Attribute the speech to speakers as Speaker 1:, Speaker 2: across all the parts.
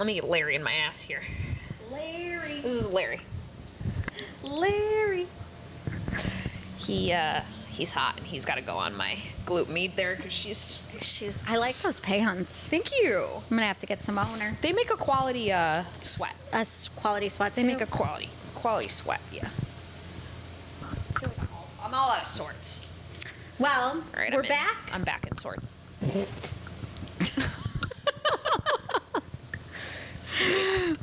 Speaker 1: Let me get Larry in my ass here.
Speaker 2: Larry.
Speaker 1: This is Larry.
Speaker 2: Larry.
Speaker 1: He's hot and he's got to go on my glute med there because she's.
Speaker 2: I like those pants.
Speaker 1: Thank you.
Speaker 2: I'm gonna have to get some owner.
Speaker 1: They make a quality sweat.
Speaker 2: Quality sweat.
Speaker 1: They make a quality sweat. Yeah. I feel like I'm all out of sorts.
Speaker 2: Well,
Speaker 1: All right,
Speaker 2: we're back.
Speaker 1: I'm back in sorts.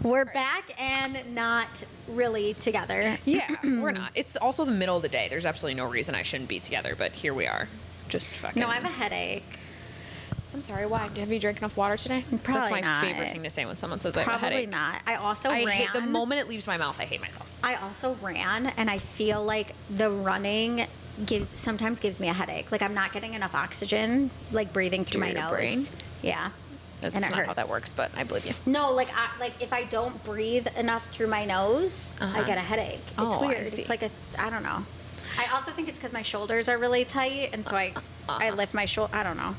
Speaker 2: We're back and not really together.
Speaker 1: Yeah, we're not. It's also the middle of the day. There's absolutely no reason I shouldn't be together, but here we are. Just fucking.
Speaker 2: No, I have a headache.
Speaker 1: I'm sorry, why? Have you drank enough water today?
Speaker 2: Probably
Speaker 1: That's my
Speaker 2: not.
Speaker 1: favorite thing to say when someone says I have a
Speaker 2: Probably
Speaker 1: headache.
Speaker 2: not. I also ran.
Speaker 1: The moment it leaves my mouth, I hate myself.
Speaker 2: I also ran, and I feel like the running sometimes gives me a headache. Like I'm not getting enough oxygen, like breathing through my
Speaker 1: your
Speaker 2: nose.
Speaker 1: brain?
Speaker 2: Yeah.
Speaker 1: That's
Speaker 2: and it
Speaker 1: not how that
Speaker 2: hurts.
Speaker 1: works, but I believe you.
Speaker 2: No, like if I don't breathe enough through my nose, I get a headache. It's
Speaker 1: Oh, I
Speaker 2: weird.
Speaker 1: see.
Speaker 2: It's like I don't know. I also think it's because my shoulders are really tight, and so I lift my shoulder. I don't know.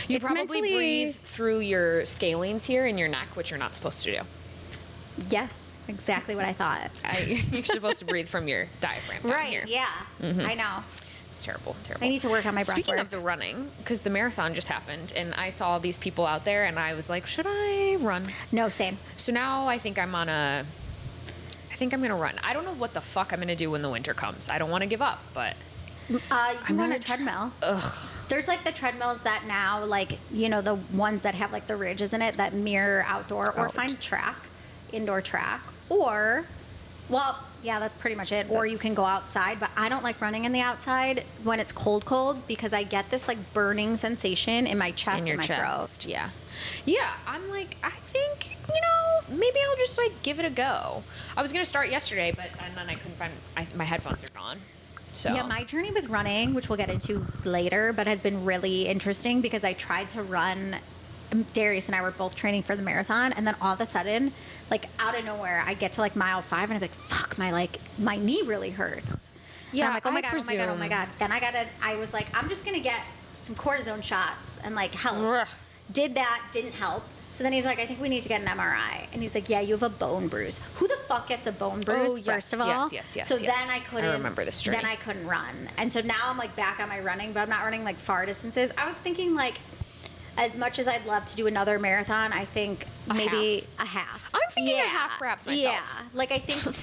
Speaker 1: You
Speaker 2: It's
Speaker 1: probably
Speaker 2: mentally-
Speaker 1: breathe through your scalenes here in your neck, which you're not supposed to do.
Speaker 2: Yes, exactly what I thought.
Speaker 1: You're supposed to breathe from your diaphragm down
Speaker 2: Right?
Speaker 1: here.
Speaker 2: Yeah, I know.
Speaker 1: It's terrible, terrible.
Speaker 2: I need to work on my breath
Speaker 1: Speaking
Speaker 2: work.
Speaker 1: of the running, because the marathon just happened, and I saw these people out there, and I was like, should I run?
Speaker 2: No, same.
Speaker 1: So now I think I'm gonna run. I don't know what the fuck I'm gonna do when the winter comes. I don't want to give up, but
Speaker 2: You can go on
Speaker 1: gonna
Speaker 2: a treadmill.
Speaker 1: ugh.
Speaker 2: There's like the treadmills that now, like, you know, the ones that have like the ridges in it that mirror outdoor, or
Speaker 1: Out.
Speaker 2: find indoor track, or, well, yeah, that's pretty much it. Or you can go outside, but I don't like running in the outside when it's cold because I get this like burning sensation in my chest
Speaker 1: In your
Speaker 2: and my
Speaker 1: chest,
Speaker 2: throat.
Speaker 1: yeah. I'm like, I think maybe I'll just like give it a go. I was gonna start yesterday, and then I couldn't find my headphones are gone. So
Speaker 2: Yeah, my journey with running, which we'll get into later, but has been really interesting because I tried to run. Darius and I were both training for the marathon, and then all of a sudden, like out of nowhere, I get to like mile 5, and I'm like, "Fuck, my knee really hurts."
Speaker 1: Yeah,
Speaker 2: and I'm like, "Oh my
Speaker 1: I
Speaker 2: god, oh my god, oh my god!" Then I was like, "I'm just gonna get some cortisone shots and like help."
Speaker 1: Ugh.
Speaker 2: Did that, didn't help. So then he's like, "I think we need to get an MRI," and he's like, "Yeah, you have a bone bruise." Who the fuck gets a bone bruise?
Speaker 1: yes,
Speaker 2: first of all,
Speaker 1: yes,
Speaker 2: So
Speaker 1: yes.
Speaker 2: then I couldn't.
Speaker 1: I remember this journey.
Speaker 2: Then I couldn't run, and so now I'm like back on my running, but I'm not running like far distances. I was thinking like, as much as I'd love to do another marathon, I think maybe a half.
Speaker 1: I'm thinking a half perhaps myself.
Speaker 2: Yeah, like I think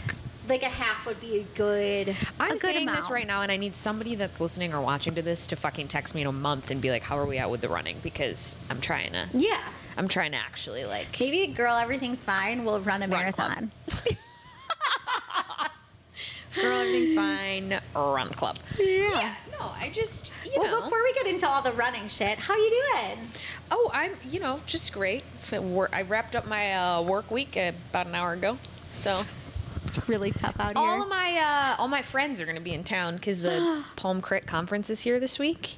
Speaker 2: like a half would be a good.
Speaker 1: I'm
Speaker 2: a good
Speaker 1: saying this
Speaker 2: amount.
Speaker 1: right now, and I need somebody that's listening or watching to this to fucking text me in a month and be like, "How are we at with the running?" Because I'm trying to actually like
Speaker 2: Maybe, girl, everything's fine. We'll run a marathon.
Speaker 1: girl, everything's fine. Run club.
Speaker 2: Yeah.
Speaker 1: No, I just
Speaker 2: Well, before we get into all the running shit, how you doing?
Speaker 1: Oh, I'm just great. I wrapped up my work week about an hour ago, so.
Speaker 2: It's really tough out here.
Speaker 1: All my friends are going to be in town because the Palm Crit conference is here this week.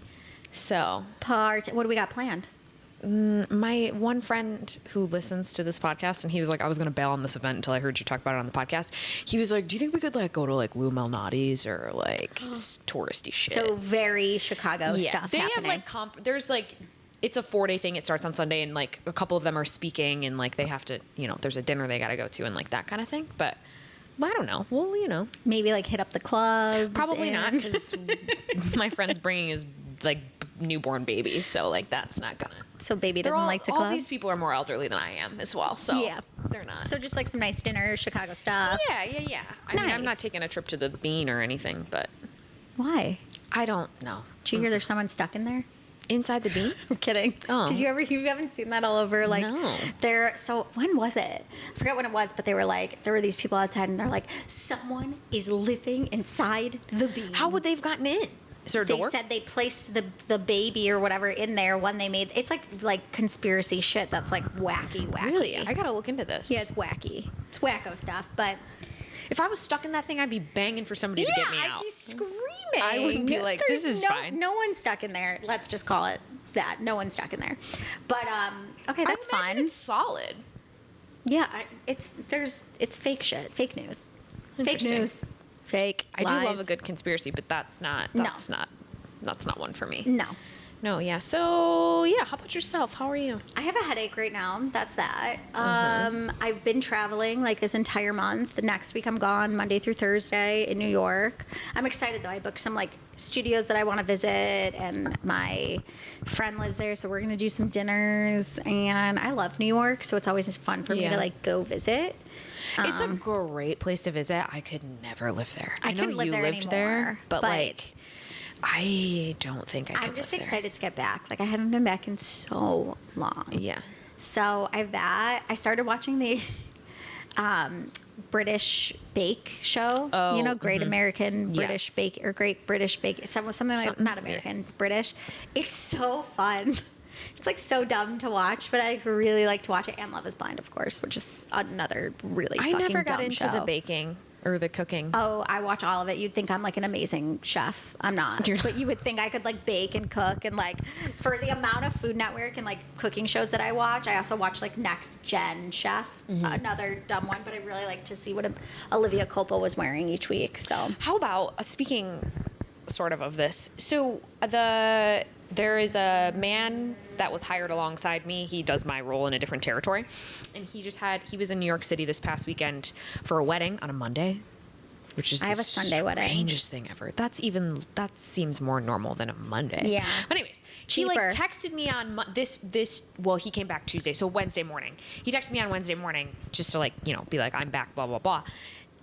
Speaker 1: So
Speaker 2: What do we got planned?
Speaker 1: my one friend who listens to this podcast, and he was like, I was going to bail on this event until I heard you talk about it on the podcast. He was like, do you think we could like go to like Lou Malnati's or like touristy shit?
Speaker 2: So very Chicago stuff
Speaker 1: They
Speaker 2: happening.
Speaker 1: have like there's like, it's a 4-day thing. It starts on Sunday, and like a couple of them are speaking, and like they have to, there's a dinner they got to go to and like that kind of thing. But I don't know. Well,
Speaker 2: maybe like hit up the clubs.
Speaker 1: probably not, because my friend's bringing his like newborn baby, so like that's not gonna.
Speaker 2: So baby doesn't like to club.
Speaker 1: All these people are more elderly than I am as well, so
Speaker 2: Yeah.
Speaker 1: they're not.
Speaker 2: So just like some nice dinners, Chicago stuff.
Speaker 1: Yeah. I mean, I'm not
Speaker 2: Nice.
Speaker 1: taking a trip to the Bean or anything, but
Speaker 2: Why?
Speaker 1: I don't know.
Speaker 2: Did you hear there's someone stuck in there?
Speaker 1: Inside the Bean?
Speaker 2: I'm kidding.
Speaker 1: Oh.
Speaker 2: You haven't seen that all over like
Speaker 1: No.
Speaker 2: so when was it? I forget when it was, but they were like, there were these people outside and they're like, someone is living inside the Bean.
Speaker 1: How would they have gotten in? Is there a
Speaker 2: They
Speaker 1: door?
Speaker 2: said they placed the baby or whatever in there when they made it's like conspiracy shit that's like wacky.
Speaker 1: Really? I gotta look into this.
Speaker 2: Yeah, it's wacky. It's wacko stuff, but
Speaker 1: If I was stuck in that thing, I'd be begging for somebody to get me
Speaker 2: I'd
Speaker 1: out.
Speaker 2: be screaming.
Speaker 1: I would be like, this is fine.
Speaker 2: No one's stuck in there. Let's just call it that. No one's stuck in there. But okay, that's
Speaker 1: I imagine
Speaker 2: fun.
Speaker 1: It's solid.
Speaker 2: Yeah, it's fake shit, fake news, fake
Speaker 1: Interesting.
Speaker 2: news, fake.
Speaker 1: I
Speaker 2: lies.
Speaker 1: do love a good conspiracy, but that's not one for me.
Speaker 2: No,
Speaker 1: No, yeah. So, yeah, how about yourself? How are you?
Speaker 2: I have a headache right now. That's that. I've been traveling like this entire month. Next week I'm gone Monday through Thursday in New York. I'm excited though. I booked some like studios that I want to visit, and my friend lives there, so we're gonna do some dinners. And I love New York, so it's always fun for me to like go visit.
Speaker 1: It's a great place to visit. I could never live there.
Speaker 2: I
Speaker 1: know
Speaker 2: couldn't live
Speaker 1: you
Speaker 2: there
Speaker 1: lived there,
Speaker 2: anymore,
Speaker 1: but
Speaker 2: but
Speaker 1: like, I don't think I could
Speaker 2: I'm just
Speaker 1: live there.
Speaker 2: excited to get back. Like I haven't been back in so long.
Speaker 1: Yeah.
Speaker 2: So I have that. I started watching the British Bake Show.
Speaker 1: Oh,
Speaker 2: you know, Great American British
Speaker 1: Yes.
Speaker 2: Bake or Great British Bake. Something like not American. It's British. It's so fun. It's like so dumb to watch, but I really like to watch it. And Love Is Blind, of course, which is another really
Speaker 1: I
Speaker 2: fucking
Speaker 1: never got
Speaker 2: dumb
Speaker 1: into
Speaker 2: show.
Speaker 1: the baking or the cooking.
Speaker 2: Oh, I watch all of it. You'd think I'm like an amazing chef. I'm not.
Speaker 1: You're
Speaker 2: But you would think I could like bake and cook, and like for the amount of Food Network and like cooking shows that I watch, I also watch like Next Gen Chef, another dumb one, but I really like to see what Olivia Culpo was wearing each week. So
Speaker 1: How about speaking sort of this? So there is a man that was hired alongside me. He does my role in a different territory, and he was in New York City this past weekend for a wedding on a Monday, which is
Speaker 2: I have
Speaker 1: the
Speaker 2: a Sunday wedding.
Speaker 1: strangest thing ever. That seems more normal than a Monday.
Speaker 2: Yeah.
Speaker 1: But anyways, he
Speaker 2: Cheaper.
Speaker 1: like texted me on this. Well, he came back Tuesday, so Wednesday morning. He texted me on Wednesday morning just to like be like I'm back, blah blah blah.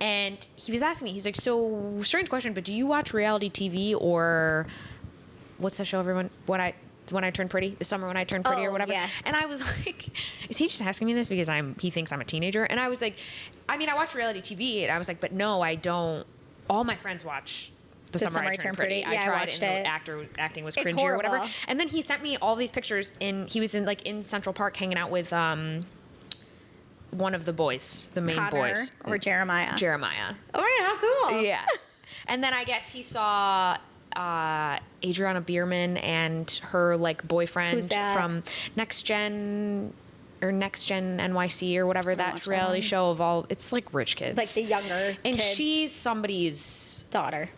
Speaker 1: And he was asking me, he's like, so strange question, but do you watch reality TV or what's that show everyone when I Turned Pretty, the summer when I turned pretty or
Speaker 2: Oh,
Speaker 1: whatever.
Speaker 2: yeah.
Speaker 1: And I was like, is he just asking me this because he thinks I'm a teenager? And I was like, I mean, I watch reality TV, and I was like, but no, I don't. All my friends watch the summer I turned pretty.
Speaker 2: Yeah,
Speaker 1: I
Speaker 2: I
Speaker 1: tried
Speaker 2: watched
Speaker 1: and
Speaker 2: it.
Speaker 1: the acting was
Speaker 2: It's
Speaker 1: cringy or whatever.
Speaker 2: horrible.
Speaker 1: And then he sent me all these pictures, and he was in Central Park hanging out with one of the boys, the main
Speaker 2: Connor
Speaker 1: boys,
Speaker 2: or Jeremiah.
Speaker 1: Jeremiah.
Speaker 2: Oh my God, how cool!
Speaker 1: Yeah. And then I guess he saw Adriana Bierman and her like boyfriend
Speaker 2: Who's that?
Speaker 1: from Next Gen NYC or whatever that
Speaker 2: watch
Speaker 1: reality
Speaker 2: that.
Speaker 1: show of it's like rich kids.
Speaker 2: Like the younger
Speaker 1: and
Speaker 2: kids.
Speaker 1: she's somebody's
Speaker 2: Daughter.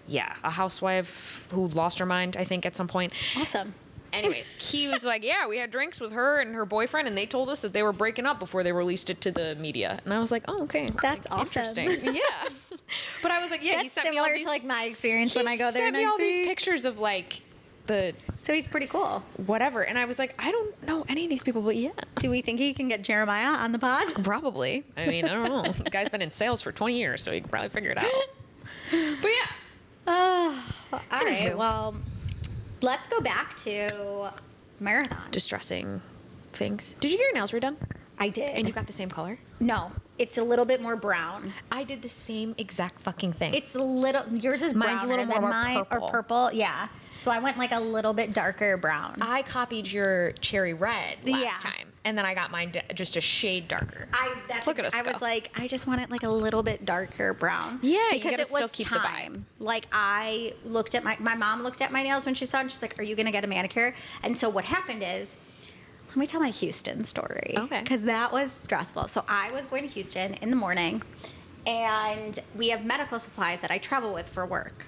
Speaker 1: a housewife who lost her mind, I think, at some point.
Speaker 2: Awesome.
Speaker 1: Anyways, he was like, yeah, we had drinks with her and her boyfriend, and they told us that they were breaking up before they released it to the media. And I was like, oh, okay.
Speaker 2: That's
Speaker 1: like,
Speaker 2: awesome.
Speaker 1: Interesting. Yeah. But I was like, yeah, he
Speaker 2: That's
Speaker 1: sent me all
Speaker 2: similar
Speaker 1: these,
Speaker 2: to like my experience
Speaker 1: he
Speaker 2: when I go there
Speaker 1: sent me
Speaker 2: next
Speaker 1: all these
Speaker 2: week.
Speaker 1: pictures of like the
Speaker 2: So he's pretty cool.
Speaker 1: whatever. And I was like, I don't know any of these people, but yeah.
Speaker 2: Do we think he can get Jeremiah on the pod?
Speaker 1: Probably. I mean, I don't know. The guy's been in sales for 20 years, so he can probably figure it out. But yeah.
Speaker 2: All right.
Speaker 1: Anywho.
Speaker 2: Well, let's go back to marathon.
Speaker 1: Distressing things. Did you get your nails redone?
Speaker 2: I did.
Speaker 1: And you got the same color?
Speaker 2: No, it's a little bit more brown.
Speaker 1: I did the same exact fucking thing.
Speaker 2: It's a little. Yours is
Speaker 1: Mine's a
Speaker 2: browner
Speaker 1: little
Speaker 2: than
Speaker 1: more
Speaker 2: mine,
Speaker 1: purple.
Speaker 2: or purple. Yeah. So I went like a little bit darker brown.
Speaker 1: I copied your cherry red last
Speaker 2: Yeah.
Speaker 1: time, and then I got mine just a shade darker.
Speaker 2: Look
Speaker 1: at us
Speaker 2: I
Speaker 1: go.
Speaker 2: was like, I just want it like a little bit darker brown.
Speaker 1: Yeah, you
Speaker 2: because
Speaker 1: gotta
Speaker 2: it was
Speaker 1: still keep the vibe.
Speaker 2: time. Like I looked at my mom looked at my nails when she saw it, and she's like, "Are you gonna get a manicure?" And so what happened is, let me tell my Houston story.
Speaker 1: Okay.
Speaker 2: Because that was stressful. So I was going to Houston in the morning, and we have medical supplies that I travel with for work.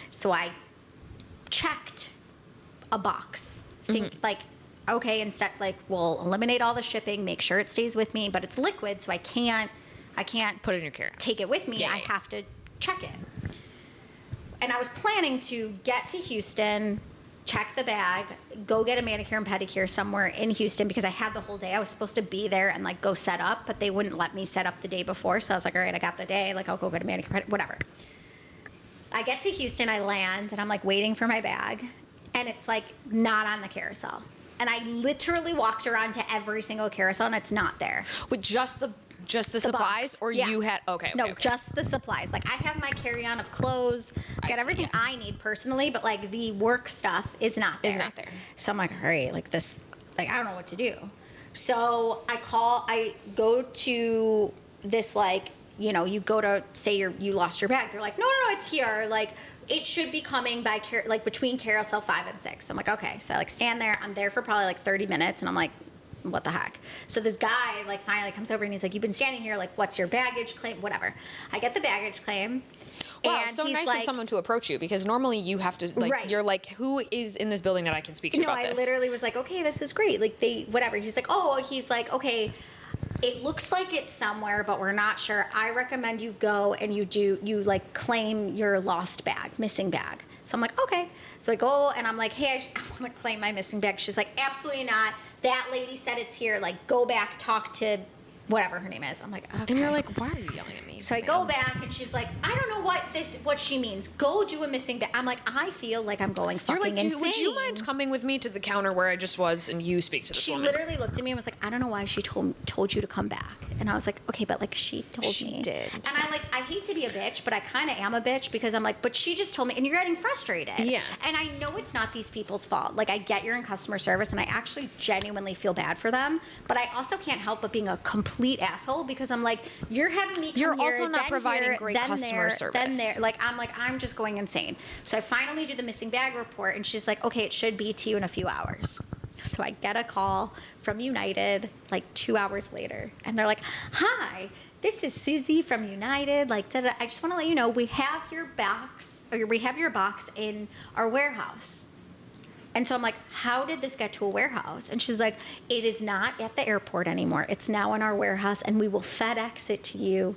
Speaker 2: So I checked a box. Like, okay, instead, like, we'll eliminate all the shipping, make sure it stays with me, but it's liquid, so I can't
Speaker 1: Put it in your carry-on.
Speaker 2: take it with me.
Speaker 1: Yeah,
Speaker 2: I
Speaker 1: yeah.
Speaker 2: have to check it. And I was planning to get to Houston, check the bag, go get a manicure and pedicure somewhere in Houston because I had the whole day. I was supposed to be there and like go set up, but they wouldn't let me set up the day before. So I was like, all right, I got the day. Like, I'll go get a manicure, whatever. I get to Houston, I land, and I'm like waiting for my bag, and it's like not on the carousel. And I literally walked around to every single carousel, and it's not there.
Speaker 1: With just the supplies,
Speaker 2: box.
Speaker 1: or
Speaker 2: Yeah.
Speaker 1: you had okay.
Speaker 2: No,
Speaker 1: okay.
Speaker 2: just the supplies. Like I have my carry-on of clothes,
Speaker 1: I
Speaker 2: got
Speaker 1: see,
Speaker 2: everything
Speaker 1: yeah.
Speaker 2: I need personally, but like the work stuff is not there.
Speaker 1: Is not there.
Speaker 2: So I'm like, all right, like this, like I don't know what to do. So I go to this like, you know, you go to say you lost your bag. They're like, no, it's here. Like it should be coming by like between carousel 5 and 6. I'm like, okay. So I like stand there. I'm there for probably like 30 minutes, and I'm like, what the heck? So this guy like finally comes over and he's like, you've been standing here, like what's your baggage claim, whatever. I get the baggage claim,
Speaker 1: Wow,
Speaker 2: And
Speaker 1: so
Speaker 2: he's
Speaker 1: nice
Speaker 2: like,
Speaker 1: of someone to approach you, because normally you have to, like,
Speaker 2: Right.
Speaker 1: you're like, who is in this building that I can speak to
Speaker 2: no,
Speaker 1: about
Speaker 2: I
Speaker 1: this?
Speaker 2: literally was like, okay, this is great. Like whatever. He's like, okay, it looks like it's somewhere, but we're not sure. I recommend you go and you like claim your lost bag, missing bag. So I'm like, okay. So I go and I'm like, hey, I want to claim my missing bag. She's like, absolutely not. That lady said it's here. Like, go back, talk to whatever her name is. I'm like, okay.
Speaker 1: And you're like, why are you yelling at me?
Speaker 2: So I go back and she's like, I don't know what she means. Go do a missing bag. I'm like, I feel like I'm going
Speaker 1: You're
Speaker 2: fucking
Speaker 1: like,
Speaker 2: insane.
Speaker 1: would you mind coming with me to the counter where I just was and you speak to this
Speaker 2: She
Speaker 1: woman?
Speaker 2: literally looked at me and was like, I don't know why she told you to come back. And I was like, okay, but like she told
Speaker 1: She
Speaker 2: me.
Speaker 1: did.
Speaker 2: And I hate to be a bitch, but I kind of am a bitch because I'm like, but she just told me, and you're getting frustrated.
Speaker 1: Yeah.
Speaker 2: And I know it's not these people's fault. Like, I get you're in customer service and I actually genuinely feel bad for them, but I also can't help but being a complete asshole because I'm like, you're having me come
Speaker 1: You're
Speaker 2: here,
Speaker 1: also not
Speaker 2: then
Speaker 1: providing
Speaker 2: here,
Speaker 1: great
Speaker 2: then
Speaker 1: customer
Speaker 2: there,
Speaker 1: service.
Speaker 2: Then there. Like, I'm just going insane. So I finally do the missing bag report and she's like, okay, it should be to you in a few hours. So I get a call from United like 2 hours later, and they're like, "Hi, this is Susie from United. Like, I just want to let you know we have your box in our warehouse." And so I'm like, "How did this get to a warehouse?" And she's like, "It is not at the airport anymore. It's now in our warehouse, and we will FedEx it to you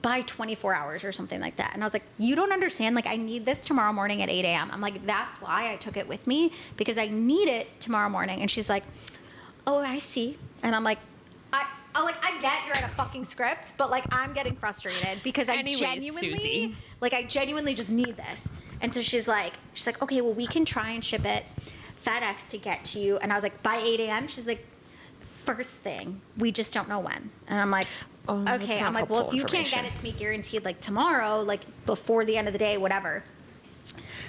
Speaker 2: by 24 hours or something like that." And I was like, you don't understand. Like, I need this tomorrow morning at 8 a.m. I'm like, that's why I took it with me, because I need it tomorrow morning. And she's like, oh, I see. And I'm like, I get you're in a fucking script, but like, I'm getting frustrated because
Speaker 1: Susie.
Speaker 2: I genuinely just need this. And so she's like, okay, well, we can try and ship it FedEx to get to you. And I was like, by 8 a.m. She's like, first thing, we just don't know when. And I'm like,
Speaker 1: that's
Speaker 2: okay.
Speaker 1: not
Speaker 2: I'm like, well, if
Speaker 1: helpful
Speaker 2: you can't get it to me guaranteed like tomorrow, like before the end of the day, whatever.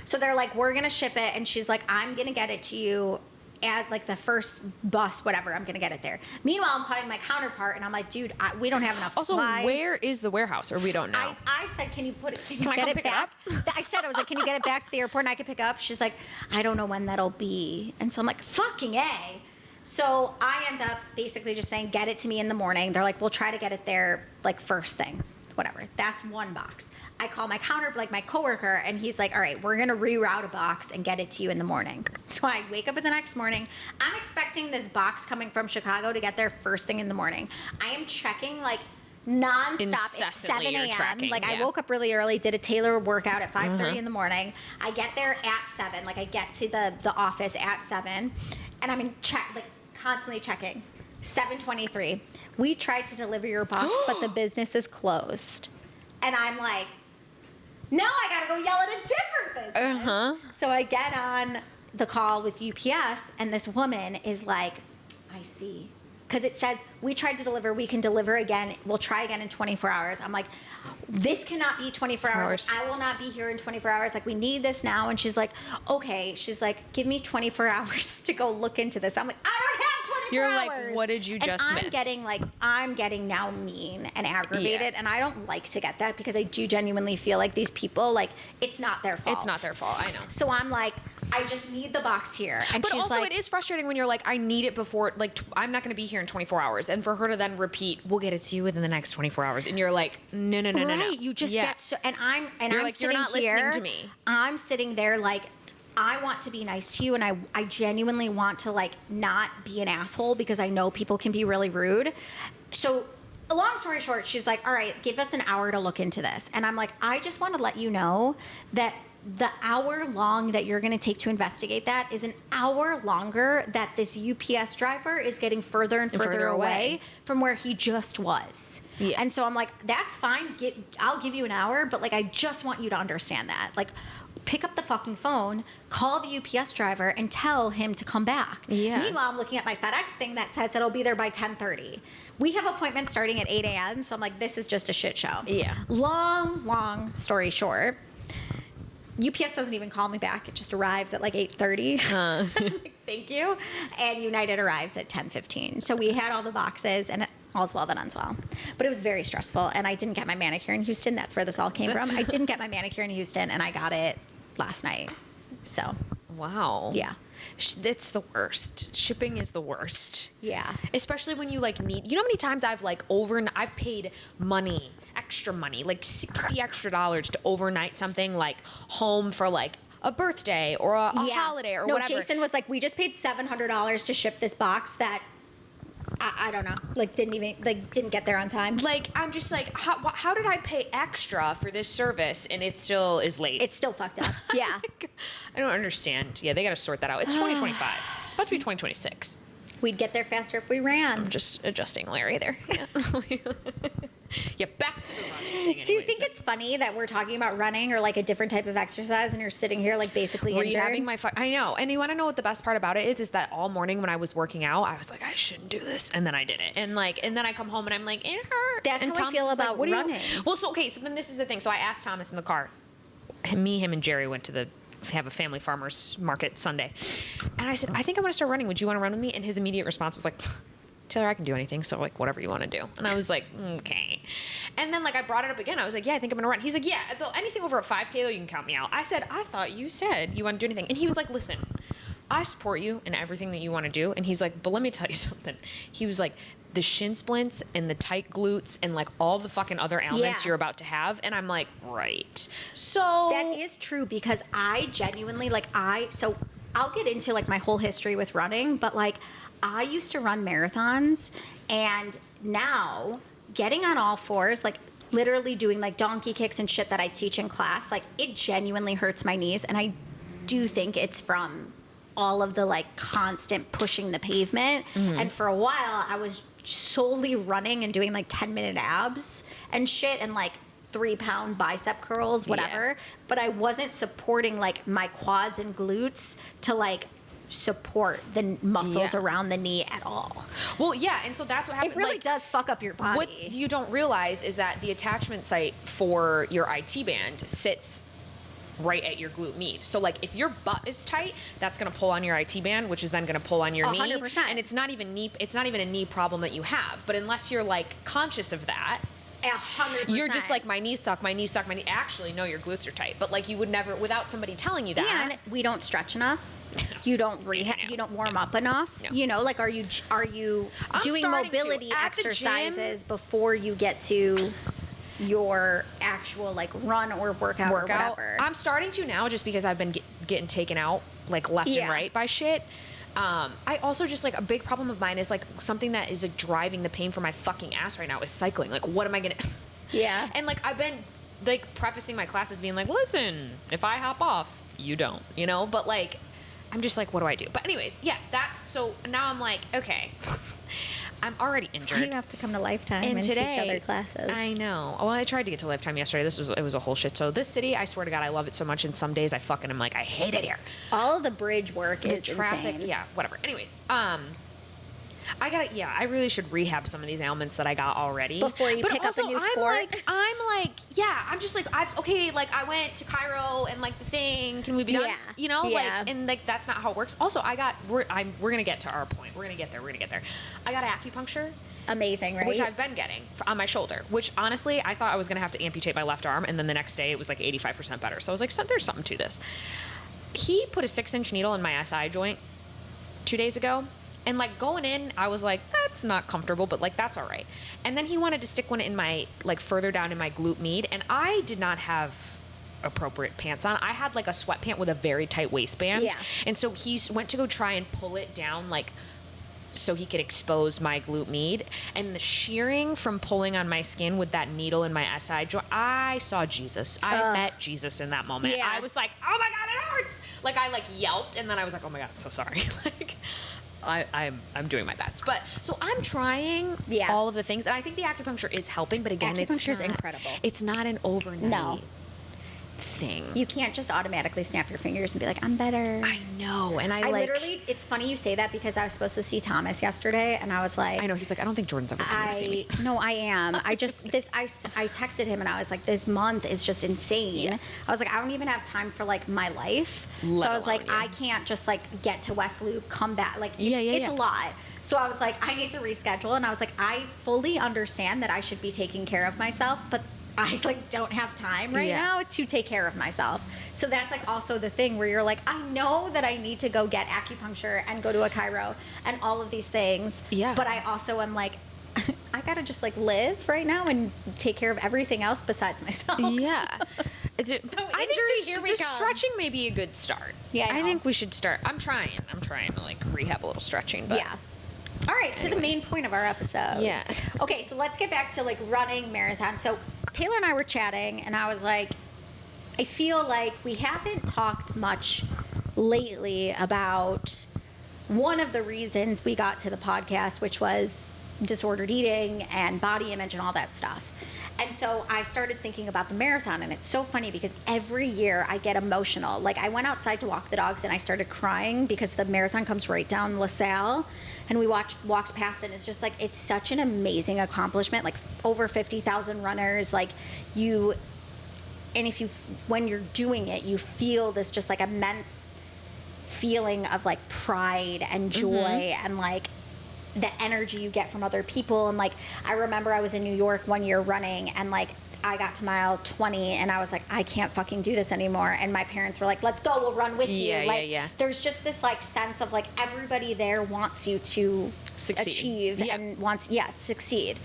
Speaker 2: So they're like, we're going to ship it. And she's like, I'm going to get it to you as like the first bus, whatever. I'm going to get it there. Meanwhile, I'm calling my counterpart and I'm like, dude, we don't have enough
Speaker 1: Also,
Speaker 2: supplies.
Speaker 1: where is the warehouse? Or we don't know.
Speaker 2: I said, can you
Speaker 1: Can I
Speaker 2: get
Speaker 1: come
Speaker 2: it
Speaker 1: pick it
Speaker 2: back?
Speaker 1: up?
Speaker 2: I was like, can you get it back to the airport and I can pick it up? She's like, I don't know when that'll be. And so I'm like, fucking A. So I end up basically just saying, get it to me in the morning. They're like, we'll try to get it there like first thing, whatever. That's one box. I call my my coworker, and he's like, all right, we're going to reroute a box and get it to you in the morning. So I wake up the next morning. I'm expecting this box coming from Chicago to get there first thing in the morning. I am checking like nonstop. It's 7
Speaker 1: Incessantly you're
Speaker 2: a.m.
Speaker 1: tracking,
Speaker 2: Like, I
Speaker 1: yeah.
Speaker 2: woke up really early, did a Taylor workout at 5:30 in the morning. I get there at 7. Like, I get to the office at 7, and I'm in constantly checking. 7:23. We tried to deliver your box, but the business is closed. And I'm like, now I gotta go yell at a different business. So I get on the call with UPS, and this woman is like, I see. Because it says, we tried to deliver, we can deliver again, we'll try again in 24 hours. I'm like, this cannot be 24 hours. I will not be here in 24 hours. Like, we need this now. And she's like, okay. She's like, give me 24 hours to go look into this. I'm like, I don't have 24
Speaker 1: You're
Speaker 2: hours.
Speaker 1: like, what did you just
Speaker 2: and
Speaker 1: miss?
Speaker 2: I'm getting now mean and aggravated.
Speaker 1: Yeah.
Speaker 2: And I don't like to get that because I do genuinely feel like these people, like, it's not their fault.
Speaker 1: It's not their fault. I know.
Speaker 2: So I'm like, I just need the box here. And
Speaker 1: But
Speaker 2: she's
Speaker 1: also,
Speaker 2: like,
Speaker 1: it is frustrating when you're like, I need it before, like, I'm not going to be here in 24 hours. And for her to then repeat, we'll get it to you within the next 24 hours. And you're like, no.
Speaker 2: right, you just get so, and I'm
Speaker 1: You're like,
Speaker 2: sitting
Speaker 1: you're not
Speaker 2: here,
Speaker 1: listening to me.
Speaker 2: I'm sitting there like, I want to be nice to you, and I genuinely want to like not be an asshole because I know people can be really rude. So, a long story short, she's like, all right, give us an hour to look into this. And I'm like, I just want to let you know that the hour long that you're going to take to investigate that is an hour longer that this UPS driver is getting further and further away from where he just was.
Speaker 1: Yeah.
Speaker 2: And so I'm like, that's fine. I'll give you an hour, but like, I just want you to understand that. Like, pick up the fucking phone, call the UPS driver, and tell him to come back.
Speaker 1: Yeah.
Speaker 2: Meanwhile, I'm looking at my FedEx thing that says it'll be there by 10:30. We have appointments starting at 8 a.m., so I'm like, this is just a shit show.
Speaker 1: Yeah.
Speaker 2: Long story short, UPS doesn't even call me back. It just arrives at like 8:30. Like, thank you. And United arrives at 10:15. So we had all the boxes, and all's well that ends well. But it was very stressful, and I didn't get my manicure in Houston. That's where this all came from. I didn't get my manicure in Houston, and I got it last night. So,
Speaker 1: Wow.
Speaker 2: yeah.
Speaker 1: It's the worst. Shipping is the worst.
Speaker 2: Yeah.
Speaker 1: Especially when you like need, you know how many times I've like I've paid money, extra money, like $60 extra to overnight something like home for like a birthday or a holiday or whatever.
Speaker 2: Jason was like, we just paid $700 to ship this box that I don't know, like didn't get there on time.
Speaker 1: Like, I'm just like, how did I pay extra for this service and it still is late?
Speaker 2: It's still fucked up. Yeah.
Speaker 1: I don't understand. Yeah, they got to sort that out. It's 2025. About to be 2026.
Speaker 2: We'd get there faster if we ran.
Speaker 1: I'm just adjusting Larry there. Yeah. Yeah, back to the running thing.
Speaker 2: Do you think it's funny that we're talking about running or like a different type of exercise and you're sitting here like basically injured?
Speaker 1: I know. And you want to know what the best part about it is that all morning when I was working out, I was like, I shouldn't do this. And then I did it. And then I come home and I'm like, it hurts.
Speaker 2: That's
Speaker 1: and
Speaker 2: how I feel about running.
Speaker 1: Well, so then this is the thing. So I asked Thomas in the car. Him and Jerry went to have a family farmers market Sunday. And I said, I think I'm going to start running. Would you want to run with me? And his immediate response was like, Taylor, I can do anything. So like, whatever you want to do. And I was like, okay. And then like, I brought it up again. I was like, yeah, I think I'm going to run. He's like, yeah, though anything over a 5K though, you can count me out. I said, I thought you said you want to do anything. And he was like, listen, I support you in everything that you want to do. And he's like, but let me tell you something. He was like, the shin splints and the tight glutes and like all the fucking other ailments you're about to have. And I'm like, right. So
Speaker 2: that is true because I genuinely so I'll get into like my whole history with running, but like I used to run marathons and now getting on all fours, like literally doing like donkey kicks and shit that I teach in class, like it genuinely hurts my knees. And I do think it's from all of the like constant pushing the pavement. Mm-hmm. And for a while I was solely running and doing like 10-minute abs and shit and like 3-pound bicep curls, whatever. Yeah. But I wasn't supporting like my quads and glutes to like support the muscles around the knee at all.
Speaker 1: Well, yeah, and so that's what happens.
Speaker 2: It really does fuck up your body.
Speaker 1: What you don't realize is that the attachment site for your IT band sits right at your glute med. So like if your butt is tight, that's going to pull on your IT band, which is then going to pull on your
Speaker 2: 100%.
Speaker 1: knee. And it's not even a knee problem that you have. But unless you're like conscious of that,
Speaker 2: 100%.
Speaker 1: You're just like, my knees suck, my knee. Actually, no, your glutes are tight. But like you would never, without somebody telling you that.
Speaker 2: And we don't stretch enough. You don't you don't warm up enough. You know, like are you doing mobility exercises before you get to your actual like run or workout or whatever?
Speaker 1: I'm starting to now just because I've been getting taken out like left and right by shit. I also just like a big problem of mine is like something that is like driving the pain from my fucking ass right now is cycling. Like what am I gonna and like I've been like prefacing my classes being like, listen, if I hop off, you don't, you know? But like I'm just like, what do I do? But anyways, yeah, that's so now I'm like, okay. I'm already injured.
Speaker 2: That's why you have to come to Lifetime and teach other classes.
Speaker 1: I know. Well, I tried to get to Lifetime yesterday. It was a whole shit. So this city, I swear to God, I love it so much. And some days I fucking am like, I hate it here.
Speaker 2: All of the bridge work is
Speaker 1: traffic.
Speaker 2: Insane.
Speaker 1: Yeah, whatever. Anyways, I really should rehab some of these ailments that I got already.
Speaker 2: Before you pick up a new sport?
Speaker 1: I'm just like, I went to Cairo and like the thing, can we be done? You know, like, and like, that's not how it works. Also, we're going to get to our point. We're going to get there. I got acupuncture.
Speaker 2: Amazing, right?
Speaker 1: Which I've been getting on my shoulder, which honestly, I thought I was going to have to amputate my left arm. And then the next day it was like 85% better. So I was like, there's something to this. He put a 6-inch needle in my SI joint 2 days ago. And like going in, I was like, that's not comfortable, but like that's all right. And then he wanted to stick one in my like further down in my glute med, and I did not have appropriate pants on. I had like a sweatpant with a very tight waistband.
Speaker 2: Yeah.
Speaker 1: And so he went to go try and pull it down like so he could expose my glute med, and the shearing from pulling on my skin with that needle in my SI joint, I saw Jesus. I met Jesus in that moment.
Speaker 2: Yeah.
Speaker 1: I was like, oh my God, it hurts. Like I like yelped, and then I was like, oh my God, I'm so sorry. Like I'm doing my best. But so I'm trying all of the things, and I think the acupuncture is helping, but again,
Speaker 2: acupuncture is incredible.
Speaker 1: It's not an overnight thing.
Speaker 2: You can't just automatically snap your fingers and be like, I'm better.
Speaker 1: I know. And I
Speaker 2: literally, it's funny you say that because I was supposed to see Thomas yesterday, and I was like,
Speaker 1: I know. He's like, I don't think Jordan's ever coming to see me.
Speaker 2: No, I am. I texted him and I was like, this month is just insane. Yeah. I was like, I don't even have time for like my life. So I was like, I can't just like get to West Loop, come back. Like it's a lot. So I was like, I need to reschedule. And I was like, I fully understand that I should be taking care of myself, but I like don't have time right now to take care of myself. So that's like also the thing where you're like, I know that I need to go get acupuncture and go to a chiro and all of these things. Yeah. But I also am like, I I gotta just like live right now and take care of everything else besides myself.
Speaker 1: Yeah. I
Speaker 2: injury,
Speaker 1: think
Speaker 2: here we
Speaker 1: the
Speaker 2: come.
Speaker 1: stretching may be a good start.
Speaker 2: Yeah, I know.
Speaker 1: think we should start. I'm trying to like rehab a little stretching. But
Speaker 2: Yeah. All right, to the main point of our episode.
Speaker 1: Yeah.
Speaker 2: Okay, so let's get back to like running marathon. So Taylor and I were chatting, and I was like, I feel like we haven't talked much lately about one of the reasons we got to the podcast, which was disordered eating and body image and all that stuff. And so I started thinking about the marathon, and it's so funny because every year I get emotional. Like, I went outside to walk the dogs, and I started crying because the marathon comes right down LaSalle, and we walked past it, and it's just like, it's such an amazing accomplishment. Like, over 50,000 runners, like, when you're doing it, you feel this just like immense feeling of like pride and joy and like the energy you get from other people. And like, I remember I was in New York one year running, and like I got to mile 20 and I was like, I can't fucking do this anymore. And my parents were like, let's go, we'll run with you. Like, there's just this like sense of like everybody there wants you to achieve and succeed.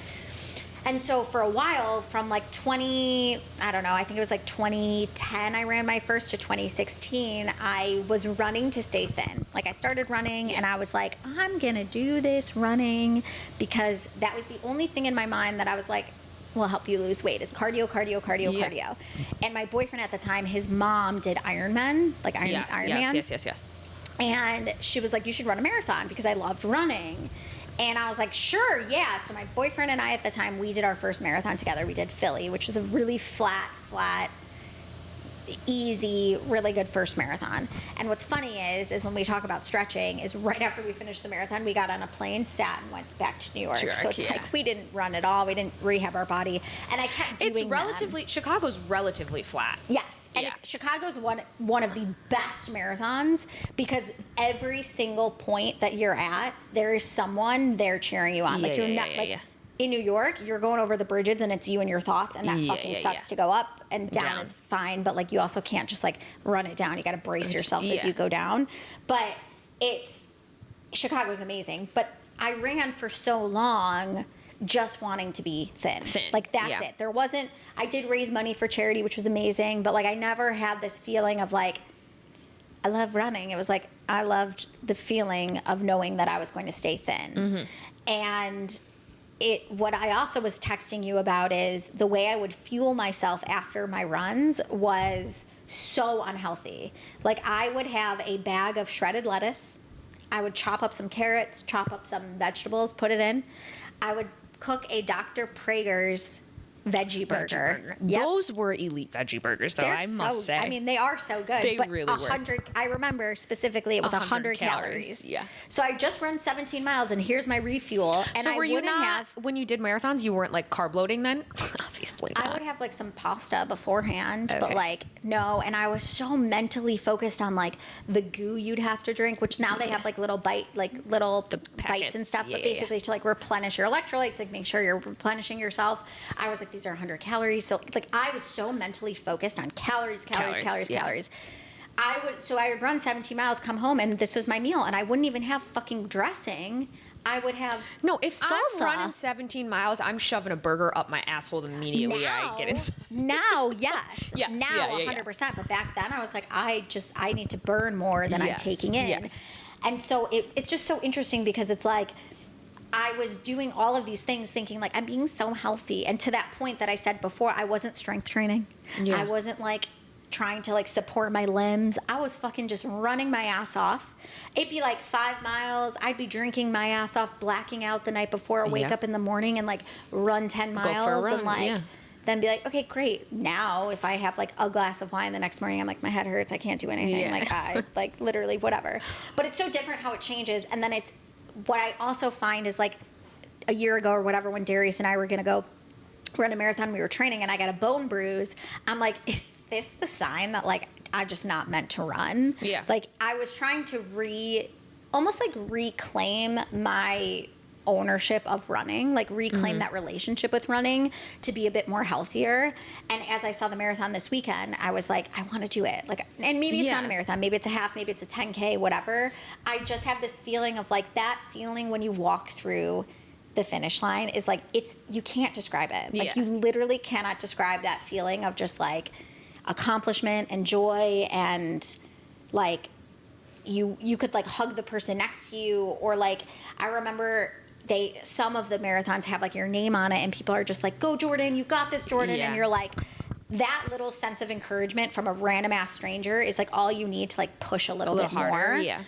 Speaker 2: And so for a while, from like I think it was like 2010, I ran my first, to 2016, I was running to stay thin. Like, I started running and I was like, I'm going to do this running, because that was the only thing in my mind that I was like, will help you lose weight, is cardio. And my boyfriend at the time, his mom did Ironman, like Ironmans.
Speaker 1: Yes.
Speaker 2: And she was like, you should run a marathon, because I loved running. And I was like, sure, yeah. So my boyfriend and I at the time, we did our first marathon together. We did Philly, which was a really flat, easy, really good first marathon. And what's funny is when we talk about stretching, is right after we finished the marathon, we got on a plane, sat, and went back to New York. So it's like, we didn't run at all. We didn't rehab our body. And I kept doing
Speaker 1: Chicago's relatively flat.
Speaker 2: Yes. And Chicago's one of the best marathons, because every single point that you're at, there is someone there cheering you on. In New York, you're going over the bridges and it's you and your thoughts, and that fucking sucks to go up, and down is fine, but like, you also can't just like run it down. You got to brace yourself as you go down. But Chicago's amazing. But I ran for so long just wanting to be thin. Like, that's it. I did raise money for charity, which was amazing, but like, I never had this feeling of like, I love running. It was like, I loved the feeling of knowing that I was going to stay thin. And what I also was texting you about is the way I would fuel myself after my runs was so unhealthy. Like, I would have a bag of shredded lettuce. I would chop up some carrots, chop up some vegetables, put it in. I would cook a Dr. Prager's veggie burger.
Speaker 1: Those were elite veggie burgers, though. I must say.
Speaker 2: I mean, they are so good.
Speaker 1: They
Speaker 2: but
Speaker 1: really were.
Speaker 2: I remember specifically it was 100 calories.
Speaker 1: Yeah.
Speaker 2: So I just run 17 miles, and here's my refuel. And
Speaker 1: so when you did marathons, you weren't like carb loading then? Obviously not.
Speaker 2: I would have like some pasta beforehand, but like, no. And I was so mentally focused on like the goo you'd have to drink, which now they have like little bites and stuff, but basically to like replenish your electrolytes, like make sure you're replenishing yourself. I was like, these are 100 calories. So like, I was so mentally focused on calories. I would run 17 miles, come home, and this was my meal, and I wouldn't even have fucking dressing. I would have
Speaker 1: if
Speaker 2: salsa.
Speaker 1: I'm running 17 miles, I'm shoving a burger up my asshole immediately. I get it.
Speaker 2: Now, yes. Now, 100%. But back then, I was like, I need to burn more than I'm taking in.
Speaker 1: Yes.
Speaker 2: And so it's just so interesting, because it's like, I was doing all of these things thinking like, I'm being so healthy. And to that point that I said before, I wasn't strength training. I wasn't like trying to like support my limbs. I was fucking just running my ass off. It'd be like 5 miles. I'd be drinking my ass off, blacking out the night before, wake up in the morning and like run 10 miles.
Speaker 1: Go for a run,
Speaker 2: and like, then be like, okay, great. Now, if I have like a glass of wine the next morning, I'm like, my head hurts. I can't do anything. Like, I like literally whatever. But it's so different how it changes. And then what I also find is like a year ago or whatever, when Darius and I were going to go run a marathon, we were training, and I got a bone bruise. I'm like, is this the sign that like I'm just not meant to run?
Speaker 1: Yeah.
Speaker 2: Like, I was trying to almost like reclaim my ownership of running, like reclaim that relationship with running to be a bit more healthier. And as I saw the marathon this weekend, I was like, I want to do it. Like, and maybe it's not a marathon, maybe it's a half, maybe it's a 10K, whatever. I just have this feeling of like that feeling when you walk through the finish line is like, you can't describe it. Like
Speaker 1: Yeah.
Speaker 2: you literally cannot describe that feeling of just like accomplishment and joy, and like you could like hug the person next to you, or like I remember some of the marathons have like your name on it and people are just like, go Jordan, you got this, Jordan.
Speaker 1: Yeah.
Speaker 2: And you're like, that little sense of encouragement from a random ass stranger is like all you need to like push a little bit
Speaker 1: harder,
Speaker 2: more.
Speaker 1: yeah.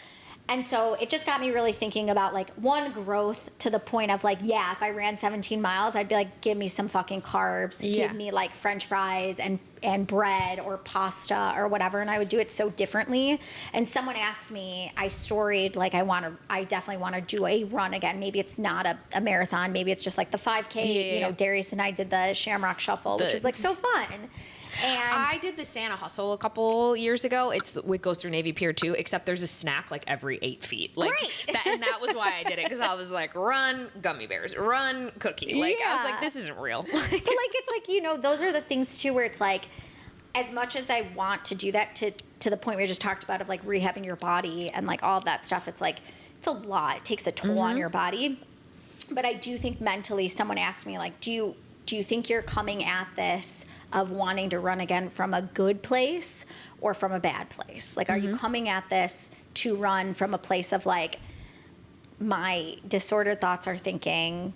Speaker 2: And so it just got me really thinking about like one, growth to the point of like, yeah, if I ran 17 miles, I'd be like, give me some fucking carbs,
Speaker 1: Yeah.
Speaker 2: give me like French fries and bread or pasta or whatever. And I would do it so differently. And someone asked me, I storied like, I definitely want to do a run again. Maybe it's not a marathon. Maybe it's just like the 5K,
Speaker 1: Yeah.
Speaker 2: you know, Darius and I did the Shamrock Shuffle, which is like so fun. And
Speaker 1: I did the Santa Hustle a couple years ago. It goes through Navy Pier too, except there's a snack like every 8 feet. Like
Speaker 2: Great.
Speaker 1: and that was why I did it, because I was like, run gummy bears, run cookie. Like I was
Speaker 2: Yeah.
Speaker 1: like, this isn't real.
Speaker 2: but like it's like, you know, those are the things too where it's like, as much as I want to do that to the point we just talked about of like rehabbing your body and like all of that stuff, it's like it's a lot. It takes a toll on your body. But I do think mentally, someone asked me like, do you think you're coming at this of wanting to run again from a good place or from a bad place? Like, are you coming at this to run from a place of like, my disordered thoughts are thinking,